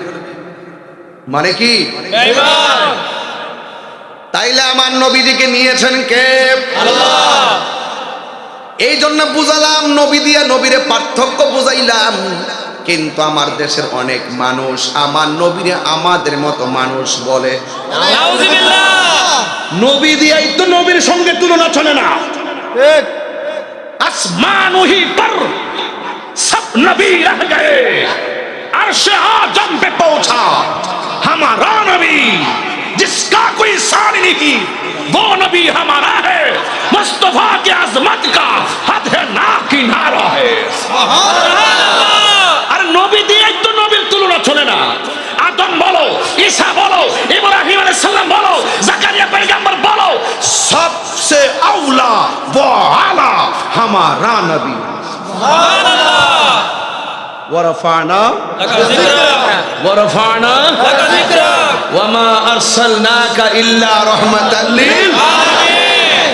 মানে কি? বেঈমান। তাইলে আমার নবীজিকে নিয়েছেন কে? আল্লাহ। এই জন্য বুঝালাম, নবী দিয়ে নবীরে পার্থক্য বুঝাইলাম। কিন্তু আমার দেশের অনেক মানুষ আমার নবীরে আমাদের মতো মানুষ বলে। নবী দিয়াই তো নবীর সঙ্গে তুলনা চলে না। আসমান ওহি পর সব নবী রহ গয়ে, আরশে আজম पे पहुंचा हमारा नबी, जिसका कोई सानी नहीं वो नबी हमारा है, मुस्तफा की अजमत का हद है ना किनारा है। सुभान अल्लाह। আর নবী দিয়ে তো নবীর তুলনা চলে না। আদম বলো, ঈসা বলো, ইব্রাহিম আলাইহিস সালাম বলো, জাকারিয়া পয়গম্বর বলো, सबसे औला वो आला हमारा नबी। सुभान अल्लाह। ورفعنا لك ذكرك ورفعنا لك ذكرك وما أرسلناك إلا رحمة للعالمين।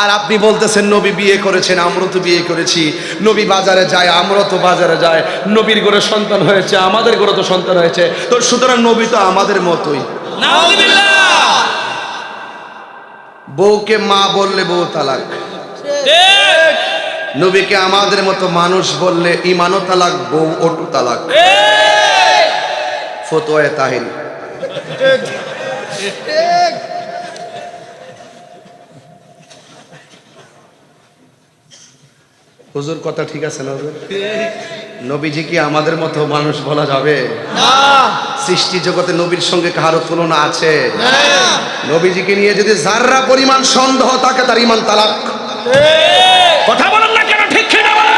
আর আপনি বলতেছেন নবী বিয়ে করেছেন, আমরা তো বিয়ে করেছি, নবী বাজারে যায়, আমরা তো বাজারে যায়, নবীর ঘরে সন্তান হয়েছে, আমাদের ঘরে তো সন্তান হয়েছে, তো সুতরাং নবী তো আমাদের মতোই। নাউযুবিল্লাহ। বউকে মা বললে বউ তালাক, ঠিক। নবীকে আমাদের মতো মানুষ বললে ইমানও তালাক, বউ ওটু তালাক। ফতোয়ায়ে তাহিরি। হুজুর কথা ঠিক আছে না? নবীজি কি আমাদের মতো মানুষ বলা যাবে? না। সৃষ্টি জগতে নবীর সঙ্গে কারো তুলনা আছে? না। নবীজিকে নিয়ে যদি যাররা পরিমাণ সন্দেহ থাকে তার ঈমান তালাক। কথা বলেন না কেন? ঠিক কিনা বলেন?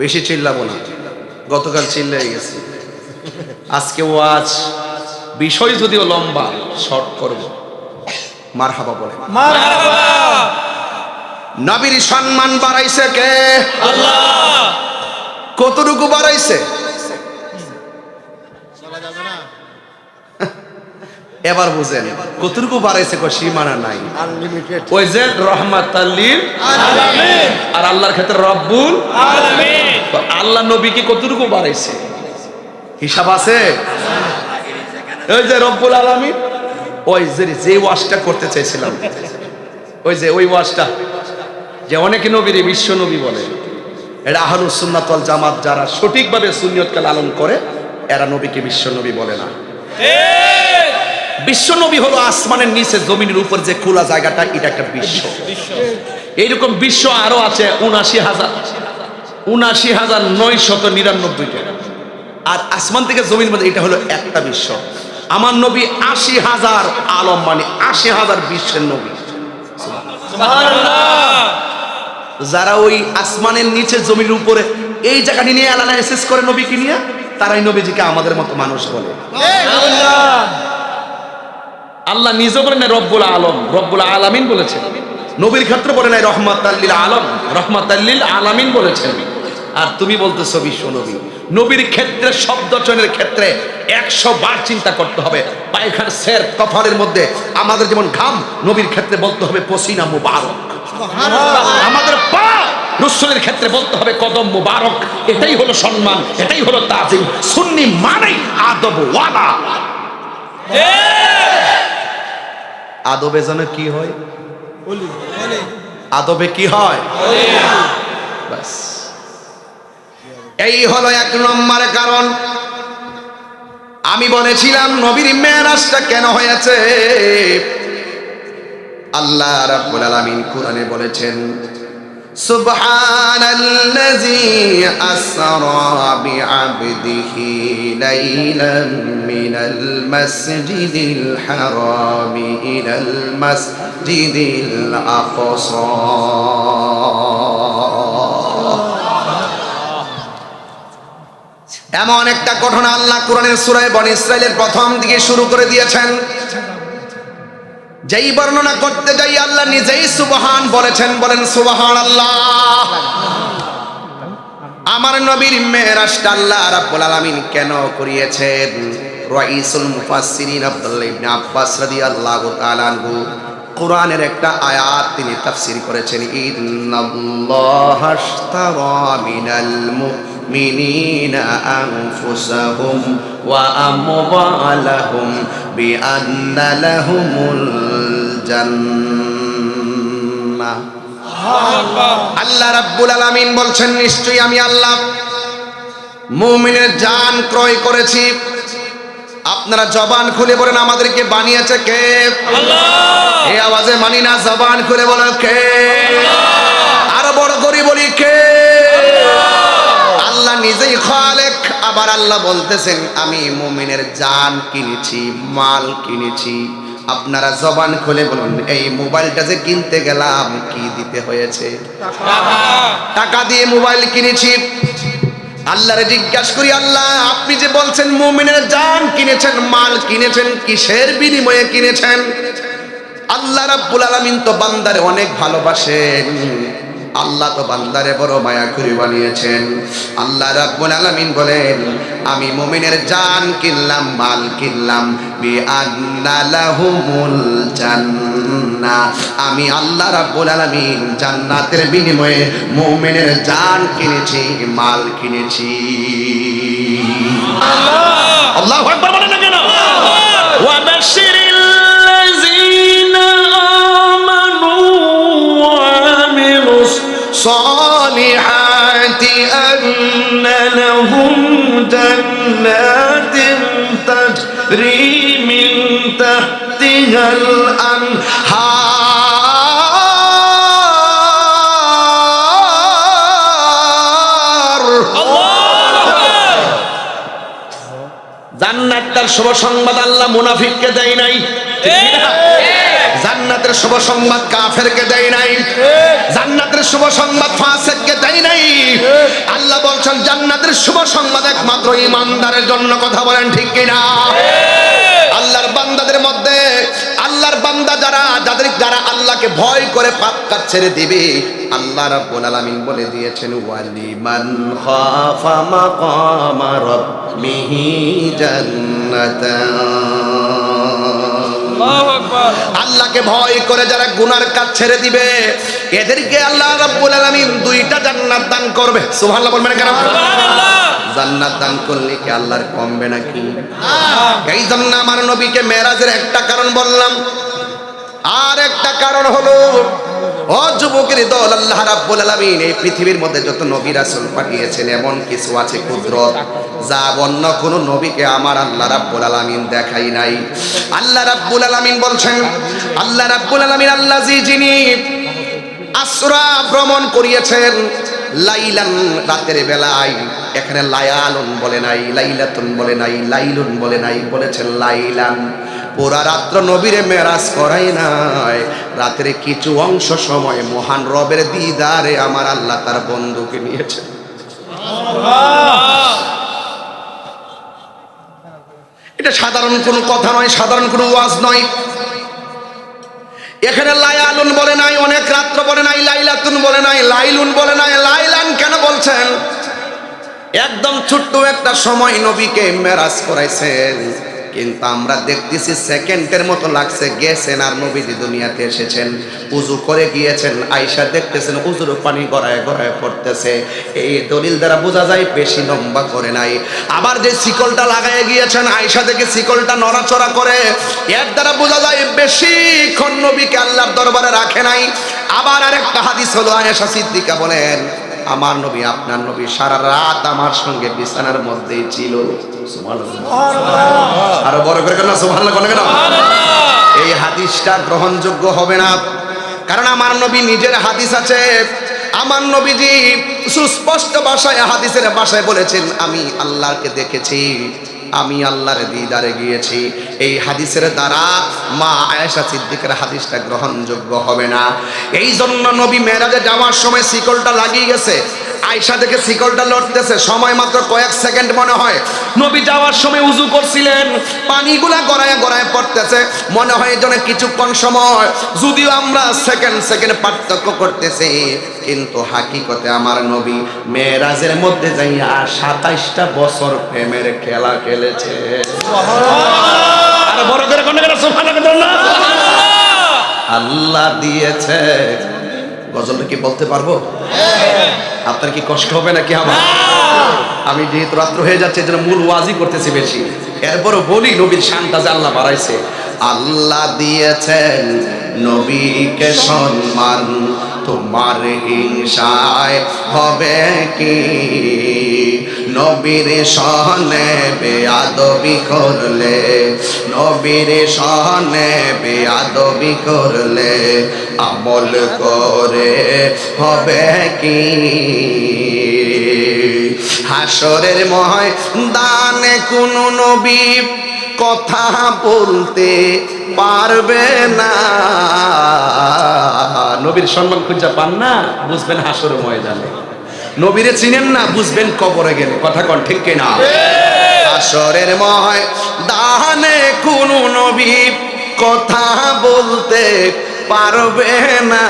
বেশি চিল্লাবো না, গতকাল চিল্লাই গেছি। আজকে ওয়াজ বিষয় যদিও লম্বা, শর্ট করব। মারহাবা বলে। মারহাবা। নবীর সম্মান বাড়াইছে কে? আল্লাহ। কতটুকু বাড়াইছে? এবার বুঝেন কতটুকু বাড়াইছে, সীমানা নাই, আনলিমিটেড। ওই যে রহমাতাল লিল আলামিন আর আল্লাহর ক্ষেত্রে রব্বুল আলামিন। আল্লাহ নবীকে কতটুকু বাড়াইছে হিসাব আছে? ওই যে রব্বুল আলামিন, ওই যে ওয়াজটা করতে চাইছিলাম, ওই যে ওই ওয়াজটা যে অনেকে নবীর বিশ্ব নবী বলে, এটা আহলুস সুন্নাত ওয়াল জামাত যারা সঠিকভাবে সুন্নিয়তকে লালন করে এরা নবীকে বিশ্ব নবী বলে না। বিশ্ব নবী হলো আসমানের নিচে জমিনের উপর যে খোলা জায়গাটা, এটা একটা বিশ্ব। এইরকম বিশ্ব আরো আছে 79,999টা, আর আসমান থেকে জমির মধ্যে এটা হলো একটা বিশ্ব। আমার নবী 80,000 আলম, মানে 80,000 বিশ্বের নবী। যারা ওই আসমানের নিচে জমির উপরে এই জায়গাটি নিয়ে অ্যানালাইসিস করে নবীকে নিয়ে, তারাই নবীজিকে আমাদের মতো মানুষ বলে। আল্লাহ নিজে বলেন রব্বুল আলম, রব্বুল আলামিন বলেছেন। নবীর ক্ষেত্রে বলে নাই রহমাতাল লিল আলম, রহমাতাল লিল আলামিন বলেছেন। আর তুমি বলতেছো বিশ্ব নবী। নবীর ক্ষেত্রে শব্দ চয়নের ক্ষেত্রে 100 বার চিন্তা করতে হবে। পায়খার সের কফারের মধ্যে আমাদের যেমন ঘাম, নবীর ক্ষেত্রে বলতে হবে পসিনা মুবারক। আমাদের পা রাসূলের ক্ষেত্রে বলতে হবে কদম মুবারক। এটাই হলো সম্মান, এটাই হলো তাজিম। সুন্নি মানেই আদব ওয়ালা। আদবে যেন কি হয়, আদবে কি হয়, বাস এই হলো 1 নম্বর কারণ। আমি বলেছিলাম নবীর মেরাজটা কেন হয়েছে। আল্লাহ রাব্বুল আলামিন কোরআনে বলেছেন, সুবহানাল্লাযী আসরা বিআবদিহি লাইলাম মিনাল মাসজিদিল হারামি ইলাল মাসজিদিল আকসা। এমন একটা ঘটনা আল্লাহ কোরআনের সূরা বনী ইসরাঈলের প্রথম দিকে শুরু করে দিয়েছেন, যেই বর্ণনা করতে যাই আল্লাহ নিজেই সুবহান বলেছেন। বলেন সুবহানাল্লাহ। আমার নবীর মেরাজটা আল্লাহ রাব্বুল আলামিন কেন করিয়েছেন? রাইসুল মুফাসসিরিন আব্দুল্লাহ ইবনে আব্বাস রাদিয়াল্লাহু তাআলা আনহু কোরআনের একটা আয়াত তিনি তাফসীর করেছেন, ইন্নাল্লাহা আশতারা মিনাল মুমিনিনা আনফুসাহুম ওয়া আমওয়ালাহুম বিআন্না লাহুমুল জান্নাহ। আল্লাহ রাব্বুল আলামিন বলছেন, নিশ্চয়ই আমি আল্লাহ মুমিনের জান ক্রয় করেছি। আপনারা জবান খুলে বলেন আমাদেরকে বানিয়েছে কে? আল্লাহ। এই আওয়াজে মানি না, জবান খুলে বলেন কে? আরো বড় করে বলি কে? আল্লাহ নিজেই খালেক। আবার আল্লাহ বলতেছেন আমি মুমিনের জান কিনেছি, মাল কিনেছি। আপনারা জবান খুলে বলুন এই মোবাইলটা যে কিনতে গেলাম কি দিতে হয়েছে? টাকা দিয়ে মোবাইল কিনেছি। আল্লাহরে জিজ্ঞাসা করি, আল্লাহ আপনি যে বলছেন মুমিনের জান কিনেছেন, মাল কিনেছেন, কিসের বিনিময়ে কিনেছেন? আল্লাহ রাব্বুল আলামিন তো বান্দারে অনেক ভালোবাসেন। আল্লাহ তো বান্দারে বড় মায়া করে বানিয়েছেন। আল্লাহ রাব্বুল আলামিন বলেন আমি মুমিনের জান কিনলাম, মাল কিনলাম, বিআন্না লাহুমুল জান্নাহ। আমি আল্লাহ রাব্বুল আলামিন জান্নাতের বিনিময়ে মুমিনের জান কিনেছি, মাল কিনেছি। আল্লাহু আকবার বলেন না কেন? ওয়া বাশশিরিল্লাযীনা আমানু ওয়া আমিলুস সালিহাতি আন্না লাহুম জান্নাতিন তাজরি মিন তাহতিহাল আনহার। জান্নাতের শুভ সংবাদ আল্লাহ মুনাফিককে দেয় নাই, ঠিক না? জান্নাতের শুভ সংবাদ কাফেরকে দেয় নাই, জান্নাতের শুভ সংবাদ ফাসিককে দেয় নাই। আল্লাহ বলছেন জান্নাতের শুভ সংবাদ একমাত্র ঈমানদারের জন্য। কথা বলেন ঠিক কিনা? আল্লাহর বান্দাদের মধ্যে আল্লাহর বান্দা যারা আল্লাহকে ভয় করে পাপ কাজ ছেড়ে দিবে, আল্লাহ রাব্বুল আলামিন বলে দিয়েছেন ওয়ালিমান খাফা মাকামা রাব্বিহি জান্নাতান। আল্লাহকে ভয় করে যারা গুনার কাজ ছেড়ে দিবে এদেরকে আল্লাহ রাব্বুল আলামিন দুইটা জান্নাত দান করবে। সুবহানাল্লাহ বলবেন কেন? জান্নাত দান করলে কি আল্লাহর কমবে নাকি? এই জন্য আমার নবীকে মেরাজের একটা কারণ বললাম, আর একটা কারণ হলো ও যুবকের দল, আল্লাহ রাব্বুল আলামিন এই পৃথিবীর মধ্যে যত নবী রাসূল পাঠিয়েছেন এমন কিছু আছে কুদরত যা অন্য কোন নবীকে আমার আল্লাহ রাব্বুল আলামিন দেখাই নাই। আল্লাহ রাব্বুল আলামিন বলছেন, আল্লাহ রাব্বুল আলামিন আল্লাযী যিনি আসরা ভ্রমণ করিয়েছেন লাইলান রাতের বেলায়, এখানে লায়ালুন বলে নাই, লাইলাতুন বলে নাই, লাইলুন বলে নাই, বলেছেন লাইলান। পুরা রাত্র নবীরে মেরাজ করাই নাই, রাতের কিছু অংশ সময় মহান রবের দিদারে আমার আল্লাহ তার বন্ধুকে নিয়েছেন। এটা সাধারণ কোনো কথা নয়, সাধারণ কোনো ওয়াজ নয়। এখানে লায়ালুন বলে নাই, অনেক রাত্র বলে নাই, লাইলাতুন বলে নাই, লাইলুন বলে নাই, লাইলান কেন বলছেন? একদম ছোট্ট একটা সময় নবীকে মেরাজ করাইছেন, কিন্তু আমরা দেখতেছি সেকেন্ডের মতো লাগছে গেছেন আর নবীজি দুনিয়াতে এসেছেন। উজু করে গিয়েছেন, আয়েশা দেখতেছেন উজুর পানি গড়ায় গড়ায় পড়তেছে। এই দলিল দ্বারা বোঝা যায় বেশি লম্বা করে নাই। আবার যে শিকলটা লাগায় গিয়েছেন আয়েশা দেখে শিকলটা নড়াচড়া করে, এর দ্বারা বোঝা যায় বেশিক্ষণ নবীকে আল্লাহর দরবারে রাখে নাই। আবার আরেকটা হাদিস হলো, আয়েশা সিদ্দিকা বলেন আমার নবী আপনার নবী সারা রাত আমার সঙ্গে বিছানার মধ্যেই ছিল। আরো বড় করে কেন সুবহানাল্লাহ কেন? এই হাদিসটা গ্রহণযোগ্য হবে না, কারণ আমার নবী নিজের হাদিস আছে। আমার নবীজি সুস্পষ্ট ভাষায় হাদিসের ভাষায় বলেছেন আমি আল্লাহকে দেখেছি, আমি আল্লাহর দিদারে গিয়েছি। এই হাদিসের দ্বারা মা আয়েশা সিদ্দিকের হাদিসটা গ্রহণযোগ্য হবে না। এই জন্য নবী মেরাজে যাওয়ার সময় শিকলটা লাগিয়ে গেছে, আয়েশা দেখে শিকলটা লড়তেছে, সময় মাত্র কয়েক সেকেন্ড মনে হয়। নবী যাওয়ার সময় উজু করছিলেন, পানিগুলা গড়ায় গড়ায় পড়তেছে, মনে হয় যেন কিছুক্ষণ সময়। যদিও আমরা সেকেন্ড সেকেন্ড পার্থক্য করতেছি, কিন্তু হাকিকতে আমার নবী মেরাজের মধ্যে যাইয়া 27টা বছর প্রেমের খেলা খেলেছে। আর বড় করে কোন কথা সুবহানাল্লাহ। আল্লাহ দিয়েছে। গজলটা কি বলতে পারবো? আপনার কি কষ্ট হবে নাকি? আমার আমি যেহেতু রাত্র হয়ে যাচ্ছে এজন্য মূল ওয়াজি করতেছি বেশি, এরপরও বলি নবীর শানটা যে আল্লাহ বাড়াইছে। আল্লাহ দিয়েছেন নবীকে সম্মান, তোমার হিংসায় হবে কি? নবীর সহনে বেয়াদবি করলে, নবীর সহনে বেয়াদবি করলে আমল করে হবে কি? হাসরের ময়দানে কোন নবী কথা বলতে পারবে না। নবীর সম্মান খুঁজে পান না, বুঝবেন হাসরের ময়দানে। নবীরে চিনেন না, বুঝবেন কবরে গেলে। কথা কোন ঠিক কিনা? হাসরের ময়দানে কোন নবী কথা বলতে পারবে না।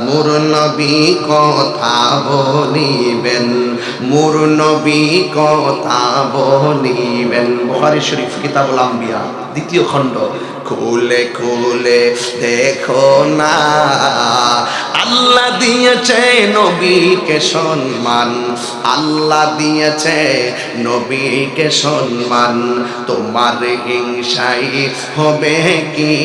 মোর নবী কথা বলিবেন, মোর নবী কথা বলিবেন। বুখারী শরীফ কিতাবুল আম্বিয়া 2য় খণ্ড। খুলে খুলে দেখো না, আল্লাহ দিয়েছে নবীকে সম্মান, আল্লাহ দিয়েছে নবীকে সম্মান, তোমার হিংসাই হবে কি?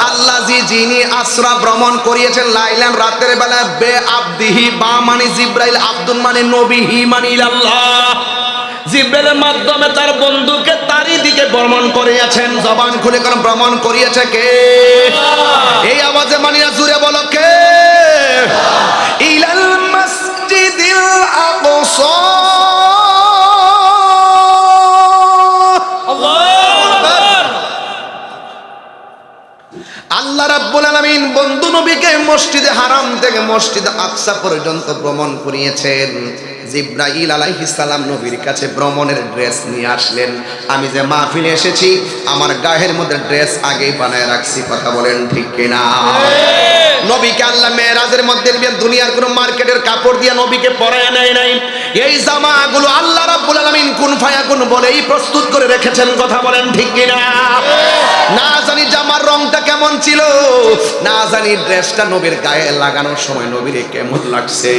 আল্লাহ যিনি আসরা ভ্রমণ করিয়েছেন লাইলান রাতের বেলা, বে আবদিহি বা মানে জিব্রাইল, আব্দুল মানে নবী, হি মানে আল্লাহ। জিব্রাইলের মাধ্যমে তার বন্ধুকে তারই দিকে ভ্রমণ করিয়েছেন। জবান খুলে কোন ভ্রমণ করিয়েছে কে? এই আওয়াজে মানিয়া জুড়ে বলো কে? ইলাল মসজিদিল আকসা। আল্লাহ রাব্বুল আলামিন বন্ধু নবীকে মসজিদে হারাম থেকে মসজিদে আকসা পর্যন্ত ভ্রমণ করিয়েছেন। জিব্রাইল আলাইহিস সালাম নবীর কাছে ভ্রমণের ড্রেস নিয়ে আসলেন। আমি যে মাহফিলে এসেছি আমার গায়ের মধ্যে ড্রেস আগেই বানায় রাখছি। কথা বলেন ঠিক কিনা? নবীকে আল্লাহ মেরাজের মধ্যে দুনিয়ার কোন মার্কেটের কাপড় দিয়ে নবীকে পরায় নেয় নাই। এই জামাগুলো আল্লাহ রাব্বুল আলামিন কুন ফায়াকুন বলেই প্রস্তুত করে রেখেছেন। কথা বলেন ঠিক কিনা? না জানি জামার রংটা কেমন ছিল, না জানি ড্রেসটা নবীর গায়ে লাগানোর সময় নবীর কেমন লাগছে।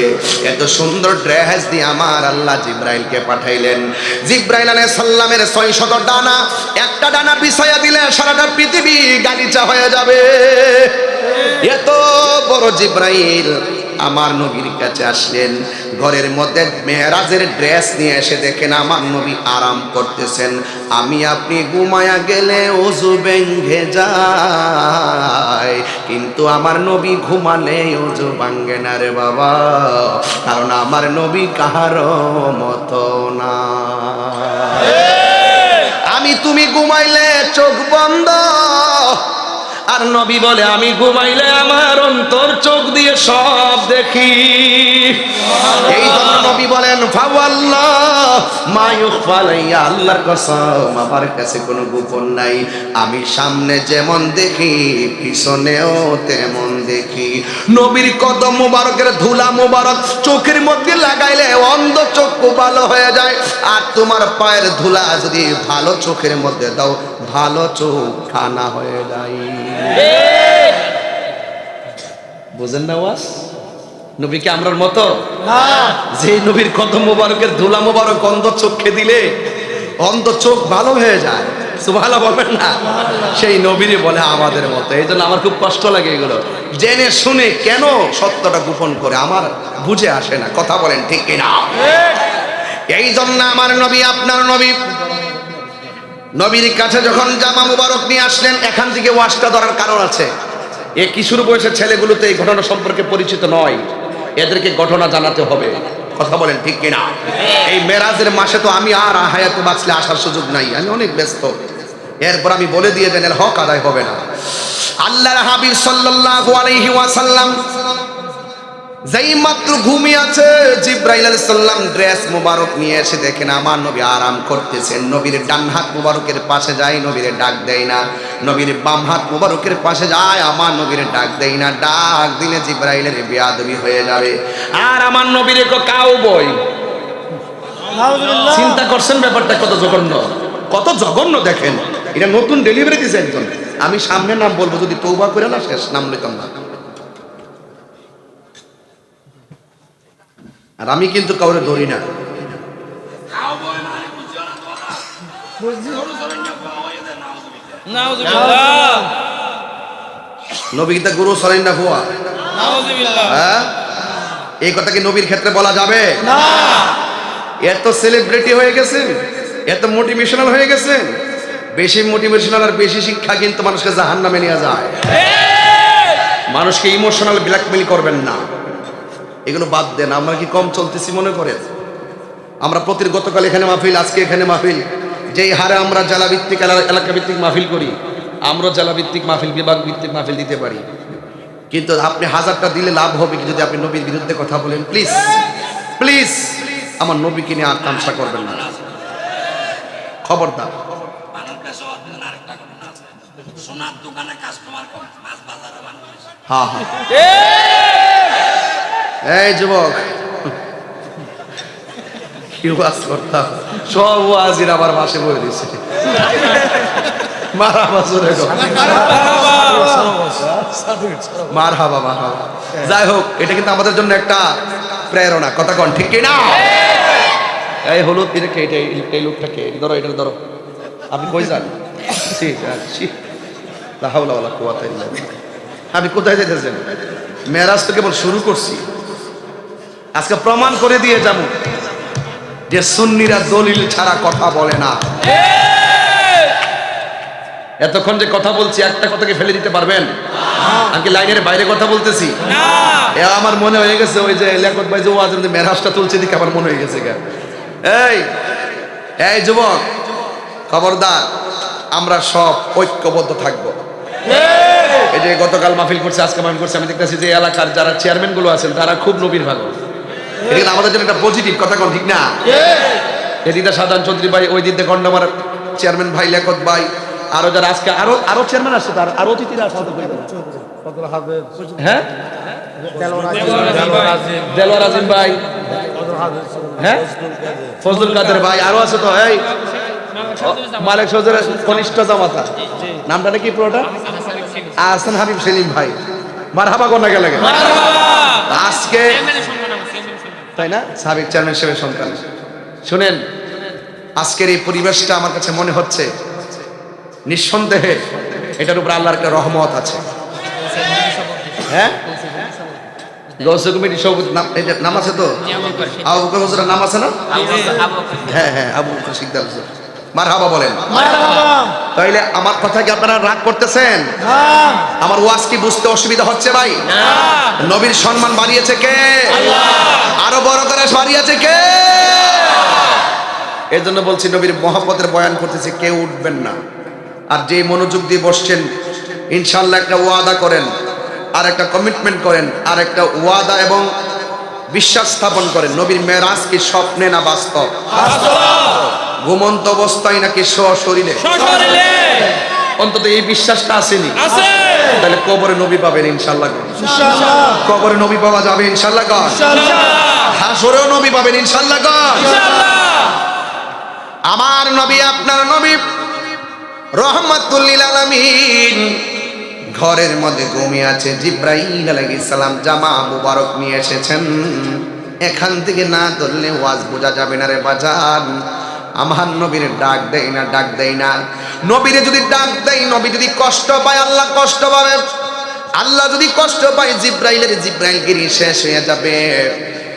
এত সুন্দর ড্রেস দিয়ে আমার আল্লাহ জিব্রাইলকে পাঠাইলেন। জিব্রাইল আলাইহিস সালামের 600 ডানা, একটা ডানা বিছায়া দিলে সারাটা পৃথিবী গালিচা হয়ে যাবে। এত বড় জিব্রাইল আমার নবীর কাছে আসলেন। ঘরের মধ্যে মেরাজের ড্রেস নিয়ে এসে দেখেন আমার নবী আরাম করতেছেন। আমি আপনি ঘুমায়া গেলে ওযু ভেঙে যায়, কিন্তু আমার নবী ঘুমালে ওযু ভাঙে না রে বাবা, কারণ আমার নবী কাহারও মতো না। আমি তুমি ঘুমাইলে চোখ বন্ধ, আর নবী বলে আমি ঘুমাইলে আমার অন্তর চোখ দিয়ে সব দেখি। এই জন্য নবী বলেন ফাওয়াল্লাহ মা ইউখফা আলাইয়া, আল্লাহর কসম আমার কাছে কোনো গোপন নাই। আমি সামনে যেমন দেখি পিছনেও তেমন দেখি। নবীর কদম মোবারকের ধুলা মোবারক চোখের মধ্যে লাগাইলে অন্ধ চক্ষু ভালো হয়ে যায়, আর তোমার পায়ের ধুলা যদি ভালো চোখের মধ্যে দাও ভালো চোখ কানা হয়ে যায়। বুঝেন না ওয়াজ? নবীকে আমরার মতো না, যে নবীর কদম মোবারকের ধুলা মোবারক অন্ধ চোখে দিলে অন্ধ চোখ ভালো হয়ে যায়, সুবহানাল্লাহ বলবেন না? সেই নবীরই বলে আমাদের মতো। এই জন্য আমার খুব কষ্ট লাগে এগুলো জেনে শুনে কেন সত্যটা গোপন করে আমার বুঝে আসে না। কথা বলেন ঠিক কিনা? এই জন্য আমার নবী আপনার নবী নবীর কাছে যখন জামা মুবারক নিয়ে আসলেন, এখান থেকে ওয়াজটা ধরার কারণ আছে। এই কিশোর বয়সের ছেলেগুলোতে এই ঘটনা সম্পর্কে পরিচিত নয়, এদেরকে ঘটনা জানাতে হবে। কথা বলেন ঠিক কিনা? এই মেরাজের মাসে তো আমি আর হায়াতে বাঁচলে আসার সুযোগ নাই, আমি অনেক ব্যস্ত। এরপর আমি বলে দিয়ে দেন এর হক আদায় হবে না। আল্লাহর হাবিব সাল্লাল্লাহু আলাইহি ওয়াসাল্লাম যেই মাত্র ঘুমিয়ে আছে, জিব্রাইল আলাইহিস সালাম ড্রেস মোবারক নিয়ে এসে দেখেন আমার নবী আরাম করতেছেন। নবীর ডান হাত মোবারকের পাশে যায়, নবীর ডাক দেয় না। নবীর বাম হাত মোবারকের পাশে যায়, আমার নবীর ডাক দেয় না। ডাক দিলে জিব্রাইলের বেয়াদবি হয়ে যাবে, আর আমার নবীর কাউ বই। চিন্তা করছেন ব্যাপারটা কত জঘন্য, কত জঘন্য দেখেন। এটা নতুন ডেলিভারি দিয়েছে একজন। আমি সামনে নাম বলবো, যদি তওবা করে না শেষ নাম লইতাম না। আর আমি কিন্তু কাউরে ধরি না। নবী কিতা গুরু সরাই না ভুয়া, হ্যাঁ? এই কথা কি নবীর ক্ষেত্রে বলা যাবে না? এত সেলিব্রিটি হয়ে গেছেন, এত মোটিভেশনাল হয়ে গেছেন। বেশি মোটিভেশনাল আর বেশি শিক্ষা কিন্তু মানুষকে জাহান্নামে নিয়ে যায়। মানুষকে ইমোশনাল ব্ল্যাকমেইল করবেন না, এগুলো বাদ দেন। আমরা কি কম চলতেছি মনে করেন? আমরা গতকাল এখানে মাহফিল, আজকে এখানে মাহফিল। যেই হারে আমরা জেলা ভিত্তিক এলাকা ভিত্তিক মাহফিল করি, আমরা জেলা ভিত্তিক মাহফিল, বিভাগ ভিত্তিক মাহফিল দিতে পারি, কিন্তু আপনি হাজারটা দিলে লাভ হবে কি যদি আপনি নবীর বিরুদ্ধে কথা বলেন? প্লিজ প্লিজ আমার নবীকে নিয়ে আর তামসা করবেন না, খবরদার। হ্যাঁ হ্যাঁ, এই যুবক কি ওয়াজ করতাম, সব ওয়াজির আবার মাসে বলে দিছে। মারহাবা জোরে গো, মারহাবা মারহাবা। যাই হোক, এটা কিন্তু আমাদের জন্য একটা প্রেরণা। কথা কোন ঠিক কিনা? এই হলুদ এটাকে, এই লোকটাকে ধরো, এটা ধরো। আপনি কই যান? ঠিক আছে, লা হাওলা ওয়ালা কুওয়াতা ইল্লা বিল্লাহ। আপনি কোথায় যেতেছেন? মেরাজ তো কেবল শুরু করছি, আজকে প্রমাণ করে দিয়ে যাব যে সুন্নিরা দলিল ছাড়া কথা বলে না। এতক্ষণ যে কথা বলছি, একটা কথাকে ফেলে দিতে পারবেন? আমি কি লাইনের বাইরে কথা বলতেছি? আমার মনে হয়ে গেছে ওই যে লেখক ভাই যে ওয়াজের মধ্যে মেরাজটা তুলছে, দিকে আমার মনে হয়ে গেছে। এই এই যুবক, খবরদার, আমরা সব ঐক্যবদ্ধ থাকবো। এই যে গতকাল মাহফিল করছে, আজকে মাহফিল করছে, আমি দেখতেছি যে এলাকার যারা চেয়ারম্যান গুলো আছেন তারা খুব নবীর ভালো। এটা আমাদের জন্য একটা পজিটিভ। কথা কোন ঠিক না? এদিকে সাধারণ চৌধুরী ভাই, ওই দিকে গন্ডামার চেয়ারম্যান ভাই লেখক ভাই, আরো যারা আজকে আরো চেয়ারম্যান আসছে, তার আরো অতিথিরা আসছে, হ্যাঁ দেলোয়ার আজিম ভাই, হ্যাঁ ফজলুল কাদের ভাই, আরো আছে তো এই মালিক সজের কনিষ্ঠ জামাতা, নামটা নাকি পুরোটা আহসান হাবিব সেলিম ভাই, মারহাবা কোন লাগে লাগে আজকে, তাই না সাবেক চেয়ারম্যান সাহেবের সন্তান। শুনেন, আজকের এই পরিবেশটা আমার কাছে মনে হচ্ছে নিঃসন্দেহে এটার উপর আল্লাহর একটা রহমত আছে। হ্যাঁ গৌসে কমিটি সভাপতি নাম আছে তো, আবু বকর হুজুরের নাম আছে না? হ্যাঁ হ্যাঁ, আবু বকর সিকদার হুজুর, মারহাবা বলেন। তাইলে আমার কথা কি আপনারা রাগ করতেছেন? আমার ওয়াজ কি বুঝতে অসুবিধা হচ্ছে ভাই? নবীর সম্মান বাড়িয়েছে কে? আরো বড় করে বাড়িয়েছে কে? এই জন্য বলছি, নবীর মহব্বতের বয়ান করতেছে, কেউ উঠবেন না। আর যে মনোযোগ দিয়ে বসছেন, ইনশাআল্লাহ একটা ওয়াদা করেন, আর একটা কমিটমেন্ট করেন, আর একটা ওয়াদা এবং বিশ্বাস স্থাপন করেন, নবীর মেরাজ কি স্বপ্নে না বাস্তব? ঘুমন্ত অবস্থায় নাকি সশরীরে? অন্তত এই বিশ্বাসটা আসেনি, তাহলে কবরে নবী পাবেন ইনশাআল্লাহ। কবরে নবী পাওয়া যাবে ইনশাআল্লাহ। হাসরেও নবী পাবেন ইনশাআল্লাহ। আমার নবী, আপনার নবী রহমাতুল লিল আলামিন ঘরের মধ্যে ঘুমিয়ে আছে। জিব্রাইল আলাইহিস সালাম জামা মুবারক নিয়ে এসেছেন। এখান থেকে না ধরলে ওয়াজ বোঝা যাবে না রে বাজান। আমার নবীর ডাক দেয় না, ডাক দেয় না। নবীরে যদি ডাক দেয়, নবী যদি কষ্ট পায়, আল্লাহ কষ্ট পাবে। আল্লাহ যদি কষ্ট পায়, জিব্রাইলগিরি শেষ হয়ে যাবে।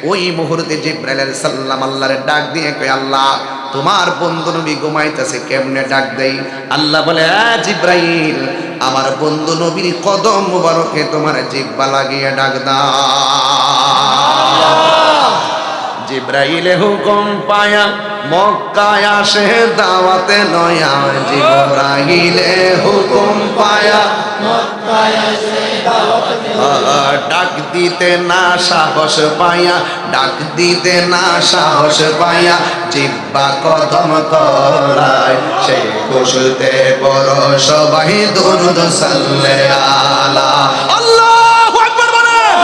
ওই মুহূর্তে জিব্রাইল আলাইহিস সালাম আল্লাহরে ডাক দিয়ে কয়, আল্লাহ তোমার বন্ধু নবী ঘুমাইতেছে, কেমনে ডাক দেই? আল্লাহ বলে, জিব্রাইল আমার বন্ধু নবীর কদম মুবারকে তোমার জিহ্বা লাগিয়ে ডাক দাও। জিব্রাইলে হুকুম পায়া মক্কায় আসে দাওয়াতে নয়া। জিব্রাইলে হুকুম পায়া মক্কায় আসে দাওয়াতে নয়া। ডাক দিতে না সাহস পায়া, ডাক দিতে না সাহস পায়া, জিহ্বা কদম তলায় সেই খুশিতে বড় সবাই দুরূদ সাল্লাল্লাহু আলা আল্লাহু আকবার বলেন।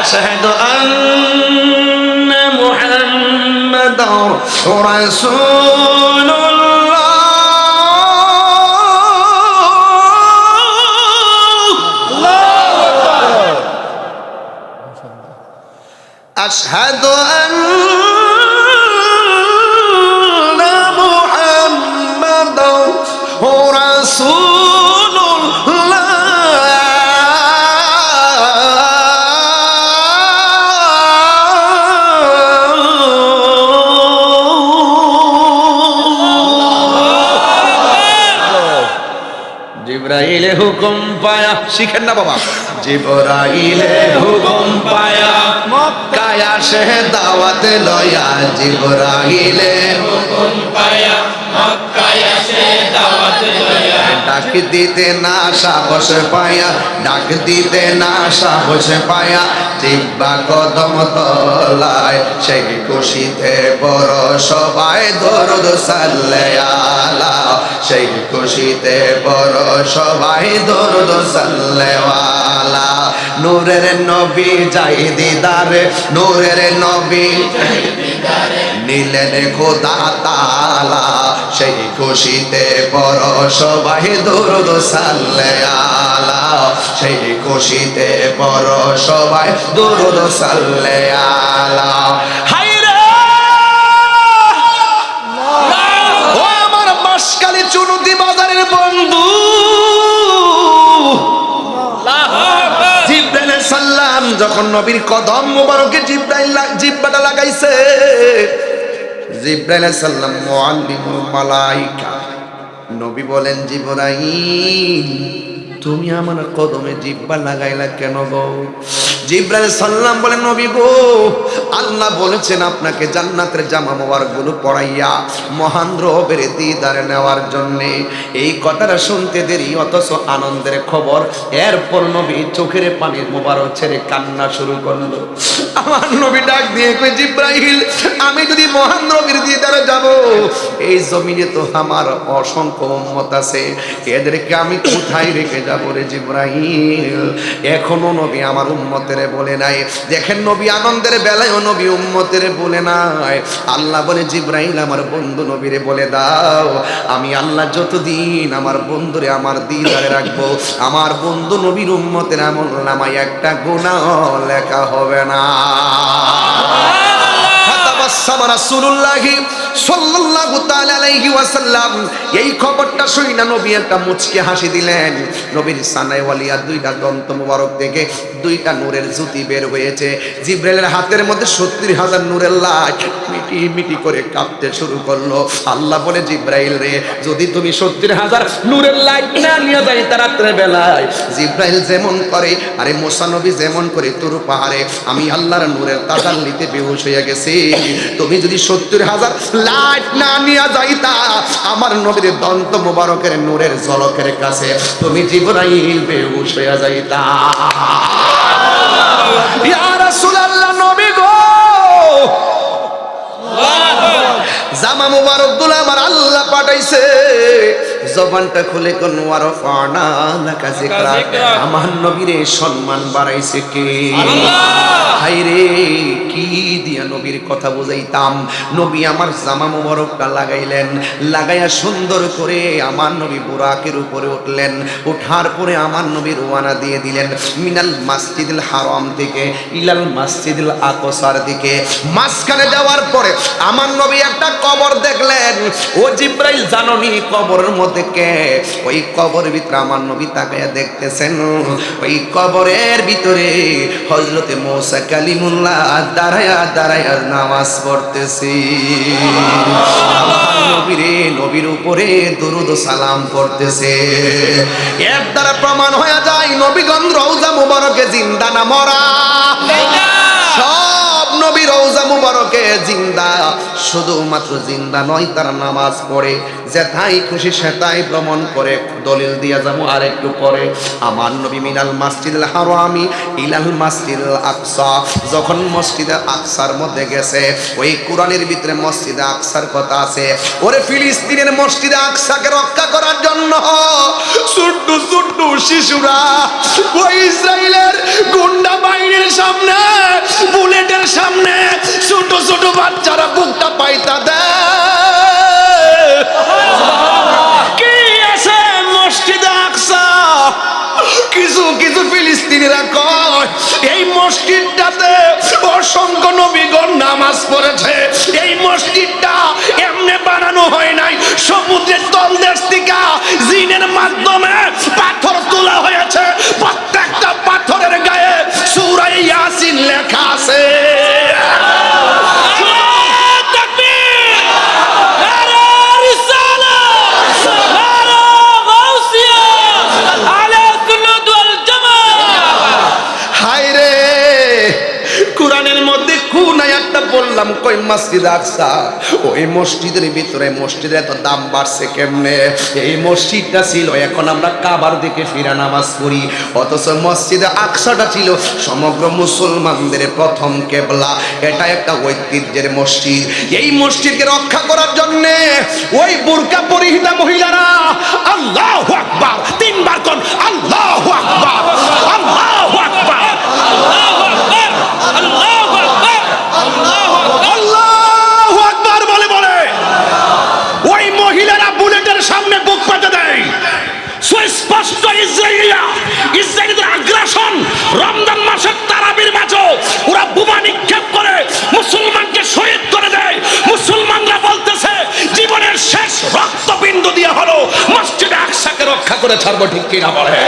আশহাদু আন্না মুহাম্মাদার রাসূলুল্লাহ। আশহাদু আন্না মুহাম্মাদার রাসূলুল্লাহ। জিব্রাইলে হুকুম পায়া, শিখেন না বাবা, জিব্রাইলে হুকুম পায়া মক্কায় আসে দাওয়াতে লয়া। জিব্রাইলে হুকুম পায়া মক্কায় আসে দাওয়াতে লয়া। ডাক দিতে না সাহস পায়া, ডাক দিতে না সাহস পায়া, জিহ্বা কদম তলায় সেই খুশিতে বড় সবাই দরুদ সাল্লাল্লাহু আলা। সেই খুশিতে বড় সবাই দরুদ সাল্লাল্লাহু আলা। নূরের নবী যাই দিদারে, নূরের নবী নিলেন খোদা তাআলা। সেই খুশিতে বড় সবাই দরুদ সাল্লাল্লাহু আলা। সেই খুশিতে বড় সবাই দরুদ সাল্লাল্লাহু আলা। হায়রে ও আমার বাঁশখালী চুনুতি বাজারের বন্ধু, জিব্রাইল সাল্লাম যখন নবীর কদম মুবারকে জিহ্বাটা লাগাইছে, জিব্রাইল সাল্লাম মুআল্লিমুল মালায়েকা, নবী বলেন, জিব্রাইল তুমি আমার কদমে জিহ্বা লাগাইলা কেন গো? জিব্রাইল সাল্লাম বলেন, নবী গো, আল্লাহ বলেছেন আপনাকে জান্নাতের জামা মোবারক গুলো পরাইয়া মহান রবের দিদারে নেওয়ার জন্য। এই কথাটা শুনতে দেরি, অথচ আনন্দের খবর। এরপর নবী চোখের পানির মোবারক ছেড়ে কান্না শুরু করলো। আমার নবী ডাক দিয়ে কই জিব্রাইল আমি যদি মহান নবীর দিদারে যাব এই জমিনে তো আমার অসংখ্য উম্মত আছে এদেরকে আমি কোথায় রেখে যাব রে জিব্রাইল এখনো নবী আমার উম্মতের বলে নাই দেখেন নবী আনন্দের বেলায় নবী উম্মতের বলে নাই আল্লাহ বলে জিব্রাইল আমার বন্ধু নবীরে বলে দাও আমি আল্লাহ যতদিন আমার বন্ধুরে আমার দিদারে রাখবো আমার বন্ধু নবীর উম্মতের আমলনামায় একটা গুনাহ লেখা হবে না রাসূলুল্লাহি সাল্লাল্লাহু তাআলা আলাইহি ওয়াসাল্লাম এই খবরটা শুনে নবী একটা মুচকি হাসি দিলেন নবীর সানায় ওয়ালিয়া দুইটা দন্ত মোবারক থেকে দুইটা নূরের জ্যোতি বের হয়েছে জিবরাইলের হাতের মধ্যে ৭০,০০০ নূরের লাইট মিটি মিটি করে কাঁপতে শুরু করলো আল্লাহ বলে জিবরাইল রে যদি তুমি ৭০,০০০ নূরের লাইট না নিয়ে যাইতা রাতের বেলায় জিবরাইল যেমন করে আরে মুসা নবী যেমন করে তুর পাহাড়ে আমি আল্লাহর নূরের তাজাল্লিতে বেহুশ হয়ে গেছি তুমি যদি ৭০,০০০ লাইট না নিয়ে যাইতা আমার নবীর দন্ত মোবারকের নূরের ঝলকের কাছে তুমি জিবরাইল বেহুশ হয়ে যাইতা ইয়া রাসূলুল্লাহ নবী গো জামা মুবারক দুলা আমার আল্লাহ পাঠাইছে জবানটা খুলে কোন ওয়ারফানা লাকা যিকরা আমার নবীরে সম্মান বাড়াইছে কে আল্লাহ হায়রে কি দিয়া নবীর কথা বুঝাইতাম নবী আমার জামা মুবারকটা লাগাইলেন লাগাইয়া সুন্দর করে আমার নবী বুরাকের উপরে উঠলেন ওঠার পরে আমার নবী রওনা দিয়ে দিলেন মিনাল মসজিদুল হারাম থেকে ইলাল মসজিদুল আকসার দিকে মাঝখানে যাওয়ার পরে আমার নবী একটা কবর দেখলেন ও জিবরাইল জানোনি কবরের মধ্যে কে ওই কবরের ভিতরে আমার নবী তাকায়া দেখতেছেন ওই কবরের ভিতরে হযরতে মুসা কালিমুল্লাহ দাঁড়ায়া দাঁড়ায়া নামাজ পড়তেছি নবীরে নবীর উপরে দরুদ ও সালাম পড়তেছে এর দ্বারা প্রমাণ হয়ে যায় নবীগণ রওজা মুবারকে জিন্দা না মরা সব নবী রওজা মুবারকে জিন্দা শুধুমাত্র জিন্দা নয় তারা নামাজ পড়ে যেথায় খুশি সেথায় ভ্রমণ করে দলিল দিয়া যাবো আর একটু পরে আমার নবী মিনাল মসজিদুল হারামি ইলাল মসজিদুল আকসা যখন মসজিদে আকসার মধ্যে গেছে ওই কোরআনের ভিতরে মসজিদে আকসার কথা আছে ওরে ফিলিস্তিনের মসজিদে আকসাকে রক্ষা করার জন্য ছোট্ট ছোট্ট শিশুরা ওই ইসরায়েলের গুন্ডা বাহিনীর সামনে বুলেটের সামনে ছোট ছোট বাচ্চারা বুকটা পাইতা দেয় কি আছে মসজিদে আকসা কিছু কিছু ফিলিস্তিনিরা কয় এই মসজিদটাতে অসংখ্য নবীগণ নামাজ পড়েছে এই মসজিদটা এমনি বানানো হয় নাই সমুদ্রের তলদেশ থেকে জিনের মাধ্যমে পাথর তোলা হয়েছে প্রত্যেকটা পাথরের গায়ে সূরা ইয়াসিন লেখা আছে বললাম কই মসজিদ আকসা ওই মসজিদের ভিতরে মসজিদের এত দাম বাড়ছে কেমনে এই মসজিদটা ছিল এখন আমরা কাবার দিকে ফিরা নামাজ পড়ি অথচ মসজিদে আকসাটা ছিল সমগ্র মুসলমানদের প্রথম কেবলা এটা একটা ঐতিহ্যের মসজিদ এই মসজিদকে রক্ষা করার জন্য ওই বুরকা পরিহিতা মহিলারা আল্লাহু আকবার তিনবার কোন আল্লাহু আকবার আল্লাহু আকবার আল্লাহু আকবার আল্লাহু আকবার আল্লাহু আকবার বলে বলে ওই মহিলারা বুলেটের সামনে বুক পেতে দেয় সুস্পষ্ট ইসরায়েলের আগ্রাসন রমজান মাসের তারাবির মাঝে ওরা বোমা নিক্ষেপ করে মুসলমানকে শহীদ করে দেয় মুসলমানরা বলতেছে জীবনের শেষ রক্তবিন্দু দিয়ে হলো মসজিদে আকসাকে রক্ষা করে ছাড়বো ঠিক কিনা বলে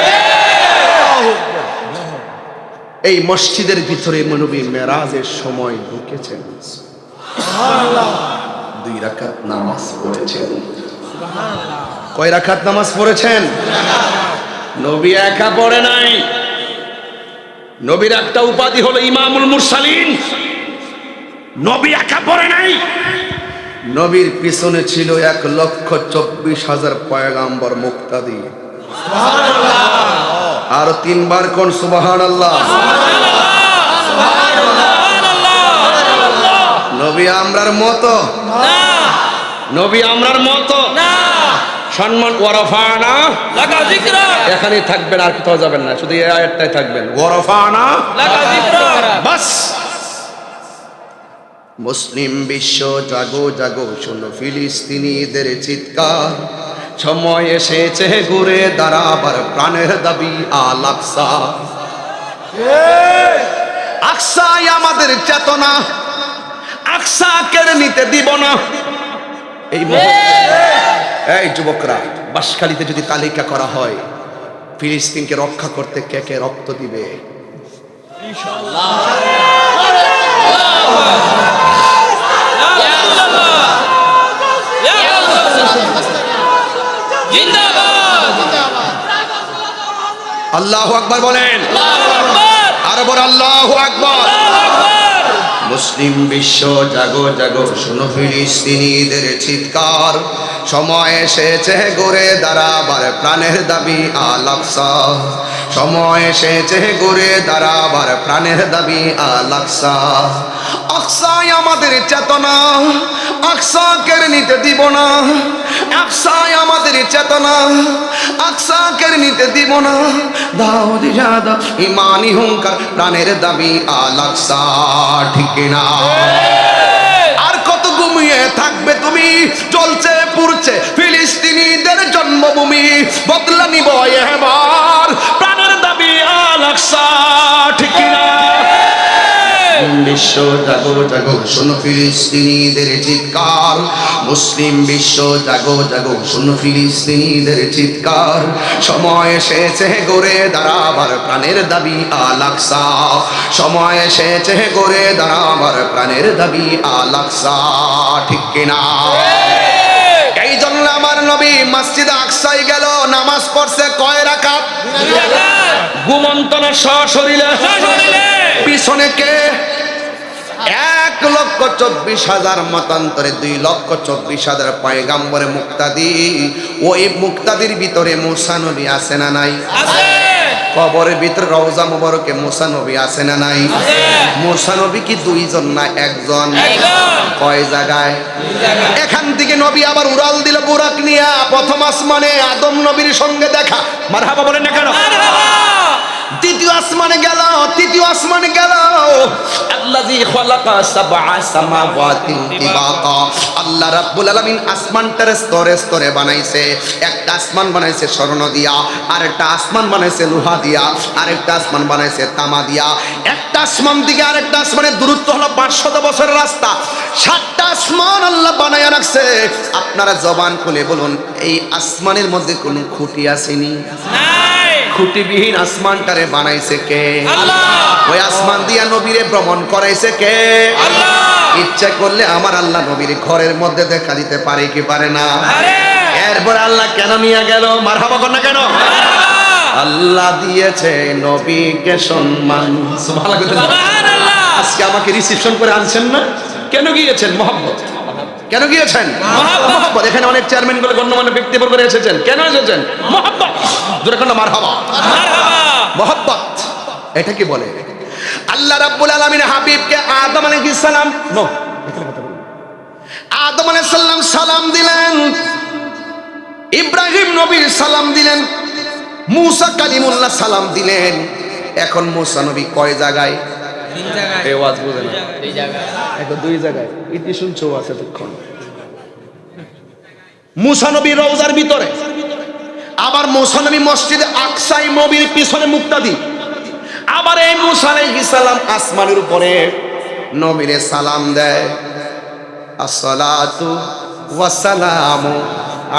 এই মসজিদের ভিতরে নবী মেরাজের সময় ঢুকেছেন সুবহানাল্লাহ 2 রাকাত নামাজ পড়েছেন সুবহানাল্লাহ কয় রাকাত নামাজ পড়েছেন নবী একা পড়ে নাই নবীর একটা উপাধি হলো ইমামুল মুরসালিন নবী একা পড়ে নাই নবীর পিছনে ছিল 1,24,000 পয়গম্বর মুক্তাদি সুবহানাল্লাহ আর 3 বার কোন সুবহানাল্লাহ সুবহানাল্লাহ নবী আমরার মতো না নবী আমরার মতো না সম্মান ওয়ারাফানা লাগা যিকরাক এখানেই থাকবেন, আর কোথাও যাবেন না, শুধু এই আয়াতটাই থাকবেন, ওয়ারাফানা লাগা যিকরাক বাস। মুসলিম বিশ্ব জাগো জাগো, শোনো ফিলিস্তিনিদের চিৎকার, সময় এসেছে ঘুরে দাঁড়াবার প্রাণের দাবি আল আকসা। আকসাই আমাদের চেতনা, আকসা কেড়ে নিতে দিব না। এই এই যুবকরা, বাঁশখালীতে যদি তালিকা করা হয় ফিলিস্তিনকে রক্ষা করতে কে কে রক্ত দিবে, আল্লাহু আকবার বলেন, আরো বড় আল্লাহু আকবার। মুসলিম বিশ্ব জাগো জাগো, শোনো ফিলিস্তিনিদের চিৎকার, সময় এসেছে গড়ে দাঁড়াবার প্রাণের দাবি আল আকসা। সময় এসেছে গড়ে দাঁড়াবার প্রাণের দাবি আল আকসা। আকসাই আমাদের চেতনা, আকসা কেড়ে নিতে দিব না। আকসাই আমাদের চেতনা, আকসা কেড়ে নিতে দিব না। দাও দিজাদা ইমানি হুঙ্কার, প্রাণের দাবি আল আকসা, ঠিক না? আর কত ঘুমিয়ে থাকবে তুমি, চলছে পুরছে ফিলিস্তিনিদের জন্মভূমি, বদলা নিব এবার প্রাণের দাবি আল আকসা, ঠিক না? বিশ্ব জাগো জাগো, শোনো ফিলিস্তিনিদের চিৎকার, মুসলিম বিশ্ব জাগো জাগো, শোনো ফিলিস্তিনিদের চিৎকার, সময় এসেছে গড়ে দাঁড়াবার প্রাণের দাবি আল আকসা। সময় এসেছে গড়ে দাঁড়াবার প্রাণের দাবি আল আকসা, ঠিক কিনা? এই জন্য আমার নবী মসজিদে আকসায় গেল, নামাজ পড়ছে কয় রাকাত? ঘুমন্ত না সশরীরে? পিছনে কে? 1,24,000 মতান্তরে 2,24,000 পয়গাম্বরে মুক্তাদি। ওই মুক্তাদির ভিতরে মুসা নবী আছে না নাই? আছে। কবরের ভিতরে রওজা মুবারকে মুসা নবী আছে না নাই? মুসা নবী কি দুইজন না একজন? কয় জায়গায়? এখান থেকে নবী আবার উড়াল দিল বুরাক নিয়া, প্রথম আসমানে আদম নবীর সঙ্গে দেখা। মারহাবা বলেন না কেন? দ্বিতীয় আসমানে গেল, তৃতীয় আসমানে গেল। আল্লাযী খালাকা সাবআ সামাওয়াতিন তিবাকা, আল্লাহ রাব্বুল আলামিন আসমানটারে স্তরে স্তরে বানাইছে। একটা আসমান বানাইছে স্বর্ণ দিয়া, আরেকটা আসমান বানাইছে লোহা দিয়া, আরেকটা আসমান বানাইছে তামা দিয়া। একটা আসমান থেকে আরেকটা আসমানের দূরত্ব হলো 500 বছরের রাস্তা। 7টা আসমান আল্লাহ বানায়া রাখছে। আপনারা জবান খুলে বলুন, এই আসমানের মধ্যে কোনো খুঁটি আসেনি? খুঁটিবিহীন আসমানটারে বানাইছে কে? আল্লাহ। ওই আসমান দিয়া নবীরে ভ্রমণ করাইছে কে? আল্লাহ। ইচ্ছা করলে আমার আল্লাহ নবীর ঘরের মধ্যে দেখা দিতে পারে কি পারে না? এরপর আল্লাহ কেন নিয়ে গেল? মারহাবা কর না কেন? আল্লাহ দিয়েছে নবীকে সম্মান। সুবহানাল্লাহ। আজকে আমাকে রিসিপশন করে আনছেন না, কেন গিয়েছেন? মহব্বত। কেন গিয়েছেন? মহব্বত। এখানে অনেক চেয়ারম্যান গুলো গণ্যমান্য ব্যক্তিবর্গ এসেছেন, কেন এসেছেন? মহব্বত। জোরে কোন মারহাবা। মহব্বত এটা কি বলে? আল্লাহ রাব্বুল আলামিন হাবিবকে আদম আলাইহিস সালাম আদম আলাইহিস সালাম সালাম দিলেন, ইব্রাহিম নবীর সালাম দিলেন, মুসা কালিমুল্লাহ সালাম দিলেন। এখন মুসা নবী কয় জায়গায়? 3 জায়গায়। এই ওয়াজ বুঝে না? 2 জায়গায়। এখন 2 জায়গায়। ইতি শুনছো আছে তখন। মুসা নবী রওজার ভিতরে, আবার মুসা নবী মসজিদে আকসাই নবীর পিছনে মুক্তাদি। আবার এই মুসা আলাইহিস সালাম আসমানের উপরে নবীরে সালাম দেয়, আসসালাতু ওয়াসসালামু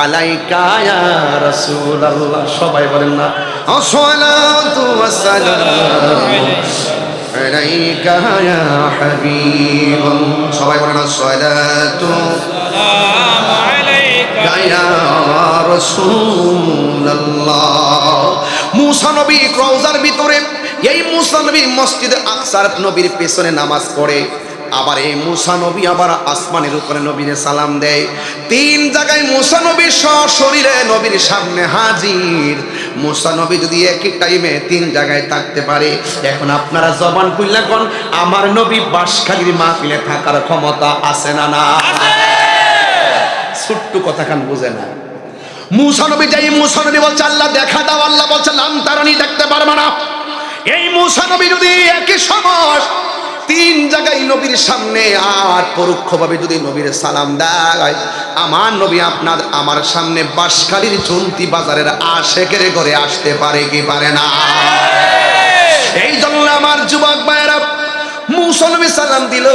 আলাইকা ইয়া রাসূলুল্লাহ। সবাই বলেন না, আসসালাতু ওয়াসসালামু আলাইকা ইয়া হাবিবাল্লাহ। সবাই বলেন আসসালাতু সালামু আলাইকা ইয়া রাসূলুল্লাহ। মুসা নবী রওজার ভিতরে, এই মুসা নবী মসজিদে আকসার নবীর পেছনে নামাজ পড়ে। আবার এই মুসা নবী আবার আসমানের উপরে নবীরে সালাম দেয়। 3 জায়গায় মুসা নবী সশরীরে নবীর সামনে হাজির। মুসা নবী যদি একই টাইমে 3 জায়গায় থাকতে পারে, এখন আপনারা জবান খুললে কোন আমার নবী বাঁশখালীর মাহফিলে থাকার ক্ষমতা আছে না? না, ছোট্ট কথা কান বুঝে না। মুসা নবী বলছে আল্লাহ দেখা দাও, আল্লাহ বলছে লাম তারানি, দেখতে পারবে না। এই মুসা নবী যদি একই সময় 3 জায়গায় নবীর সামনে আর পরোক্ষভাবে যদি নবীর সালাম দেয়, আমার নবী আপনার আমার সামনে বাঁশখালীর চন্তি বাজারের আশেকের ঘরে আসতে পারে কি পারে না? এই জন্য আমার যুবক ভাইয়েরা, মুসা নবী সালাম দিল,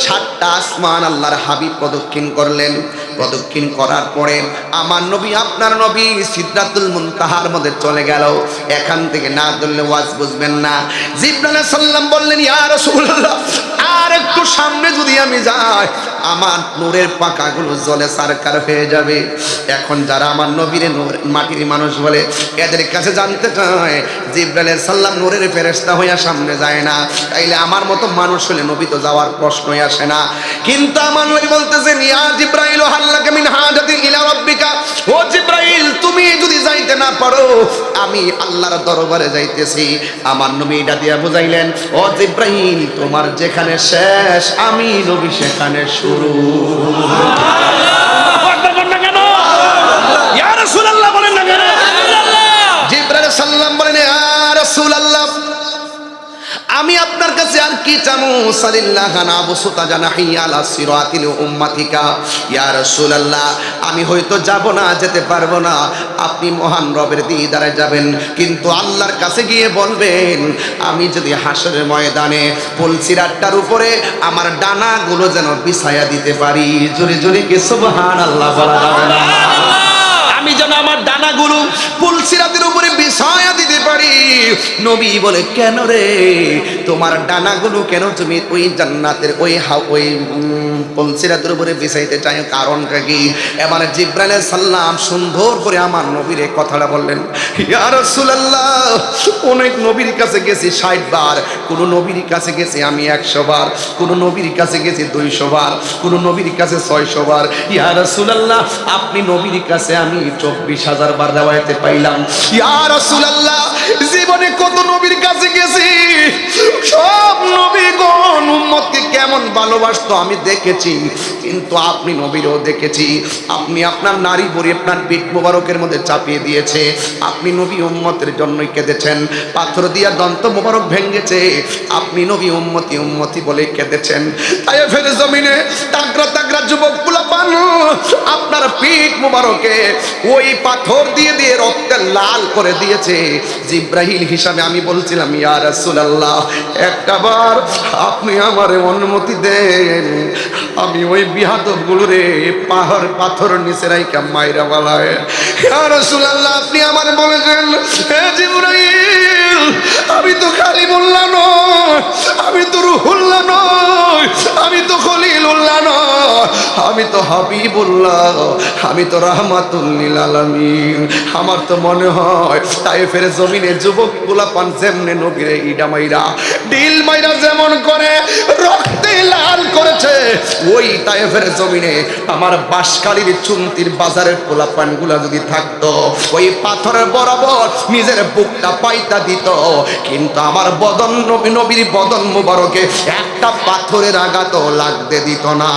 7টা আসমান আল্লাহর হাবিব প্রদক্ষিণ করলেন। প্রদক্ষিণ করার পরে আমার নবী আপনার নবী সিদরাতুল মুনতাহার মধ্যে চলে গেল। এখান থেকে না ধরলে ওয়াজ বুঝবেন না। জিবরাইল আলাইহিস সালাম বললেন, ইয়া রাসূলুল্লাহ, আর একটু সামনে যদি আমি যাই, আমার নূরের পাকাগুলো জলে সারকার হয়ে যাবে। এখন যারা আমার নবীরে মাটির মানুষ বলে, এদের কাছে জানতে চায় জিবরাইল আলাইহিস সালাম নূরের ফেরেশতা হইয়া সামনে যায় না, তাইলে আমার মতো মানুষ হলে নবী তো যাওয়ার প্রশ্নই আসে না। কিন্তু আমার নবী বলতেছেন, ইয়া জিবরাইল হাল্লাকা মিন হাজাতিন ইলা রাব্বিকা, ও জিবরাইল তুমি যদি যাইতে না পারো, আমি আল্লাহর দরবারে যাইতেছি। আমার নবী এটা দিয়া বুঝাইলেন, ও জিবরাইল তোমার যেখানে শেষ, আমি নবী সেখানে শুরু। ইয়া রাসূলুল্লাহ বলেন না কেন? জিবরাইল সাল্লাম বলেন, ইয়া রাসূলুল্লাহ আমি আপনার কাছে আর কি চামু? সাল্লাল্লাহু নাবসুতা জানাহি আলা সিরাতিল উম্মাতিকা। ইয়া রাসূলুল্লাহ আমি হয়তো যাব না, যেতে পারবো না, আপনি মহান রবের দিদারে যাবেন, কিন্তু আল্লাহর কাছে গিয়ে বলবেন আমি যদি হাসরের ময়দানে পুলসিরাতটার উপরে আমার ডানাগুলো যেন বিছায়া দিতে পারি। জোরে জোরে কি সুবহানাল্লাহ বলা যাবে না? আমি যেন আমার ডানাগুলো পুলসিরাতের উপরে বিছায়া দিতে পারি। নবী বলে, কেন রে, তোমার ডানাগুলো কেন তুমি ওই জান্নাতের ওই পুলসিরাতের উপরে বিছাইতে চাই, কারণটা কি? এবার জিবরাইল আলাইহিস সালাম সুন্দর করে আমার নবীর এই কথাটা বললেন, ইয়া রাসূলুল্লাহ অনেক নবীর কাছে গেছি 60 বার, কোন নবীর কাছে গেছি আমি 100 বার, কোন নবীর কাছে গেছি 200 বার, কোন নবীর কাছে 600 বার। ইয়া রাসূলুল্লাহ আপনি নবীর কাছে আমি 24,000 বার রিওয়ায়াতে পাইলাম। ইয়া রাসূলুল্লাহ জীবনে কত নবীর কাছে গেছি, সব নবীগণ উম্মতকে কেমন ভালোবাসতো আমি দেখেছি, কিন্তু আপনি নবীরও দেখেছি, আপনি আপনার নারী বড়ি আপনার পিঠ মোবারকের মধ্যে চাপিয়ে দিয়েছে, আপনি নবী উম্মতের জন্যই কেঁদেছেন, পাথর দিয়া দন্ত মোবারক ভেঙেছে, আপনি নবী উম্মতি উম্মতি বলে কেঁদেছেন। তায়েফের জমিনে তাগড়া তাগড়া যুবকগুলো বানু আপনার পিঠ মোবারকে ওই পাথর দিয়ে দিয়ে রক্তে লাল করে দিয়েছে। জিবরাইল হিসাবে আমি বলছিলাম, ইয়া রাসূলুল্লাহ একটাবার আপনি আমারে অনুমতি দেন, আমি ওই বিহাদবগুলোরে পাহাড় পাথর নিচে রাইখা মাইরা বালায়। ইয়া রাসূলুল্লাহ আপনি আমারে বলেছেন, হে জিবরাইল আমি তো কালিমুল্লাহ নয়, আমি তো রুহুল্লাহ নয়, আমি তো খলিলুল্লাহ নয়, আমি তো হাবিবুল্লাহ, আমি তো রাহমাতুল লিল আলামিন। আমার তো মনে হয় তায়েফের জমিনে যুবকগুলা পান যেমনে নবীরে ইডা মাইরা ডিল মাইরা যেমন করে রক্তে লাল করেছে, ওই তায়েফের জমিনে আমার বাঁশখালীর চুন্তির বাজারের পোলাপানগুলা যদি থাকতো, ওই পাথরের বরাবর নিজের বুকটা পাইতা দিত, কিন্তু আমার বদন নবীর বদন মুবারকে একটা পাথরের আঘাতও লাগতে দিত না।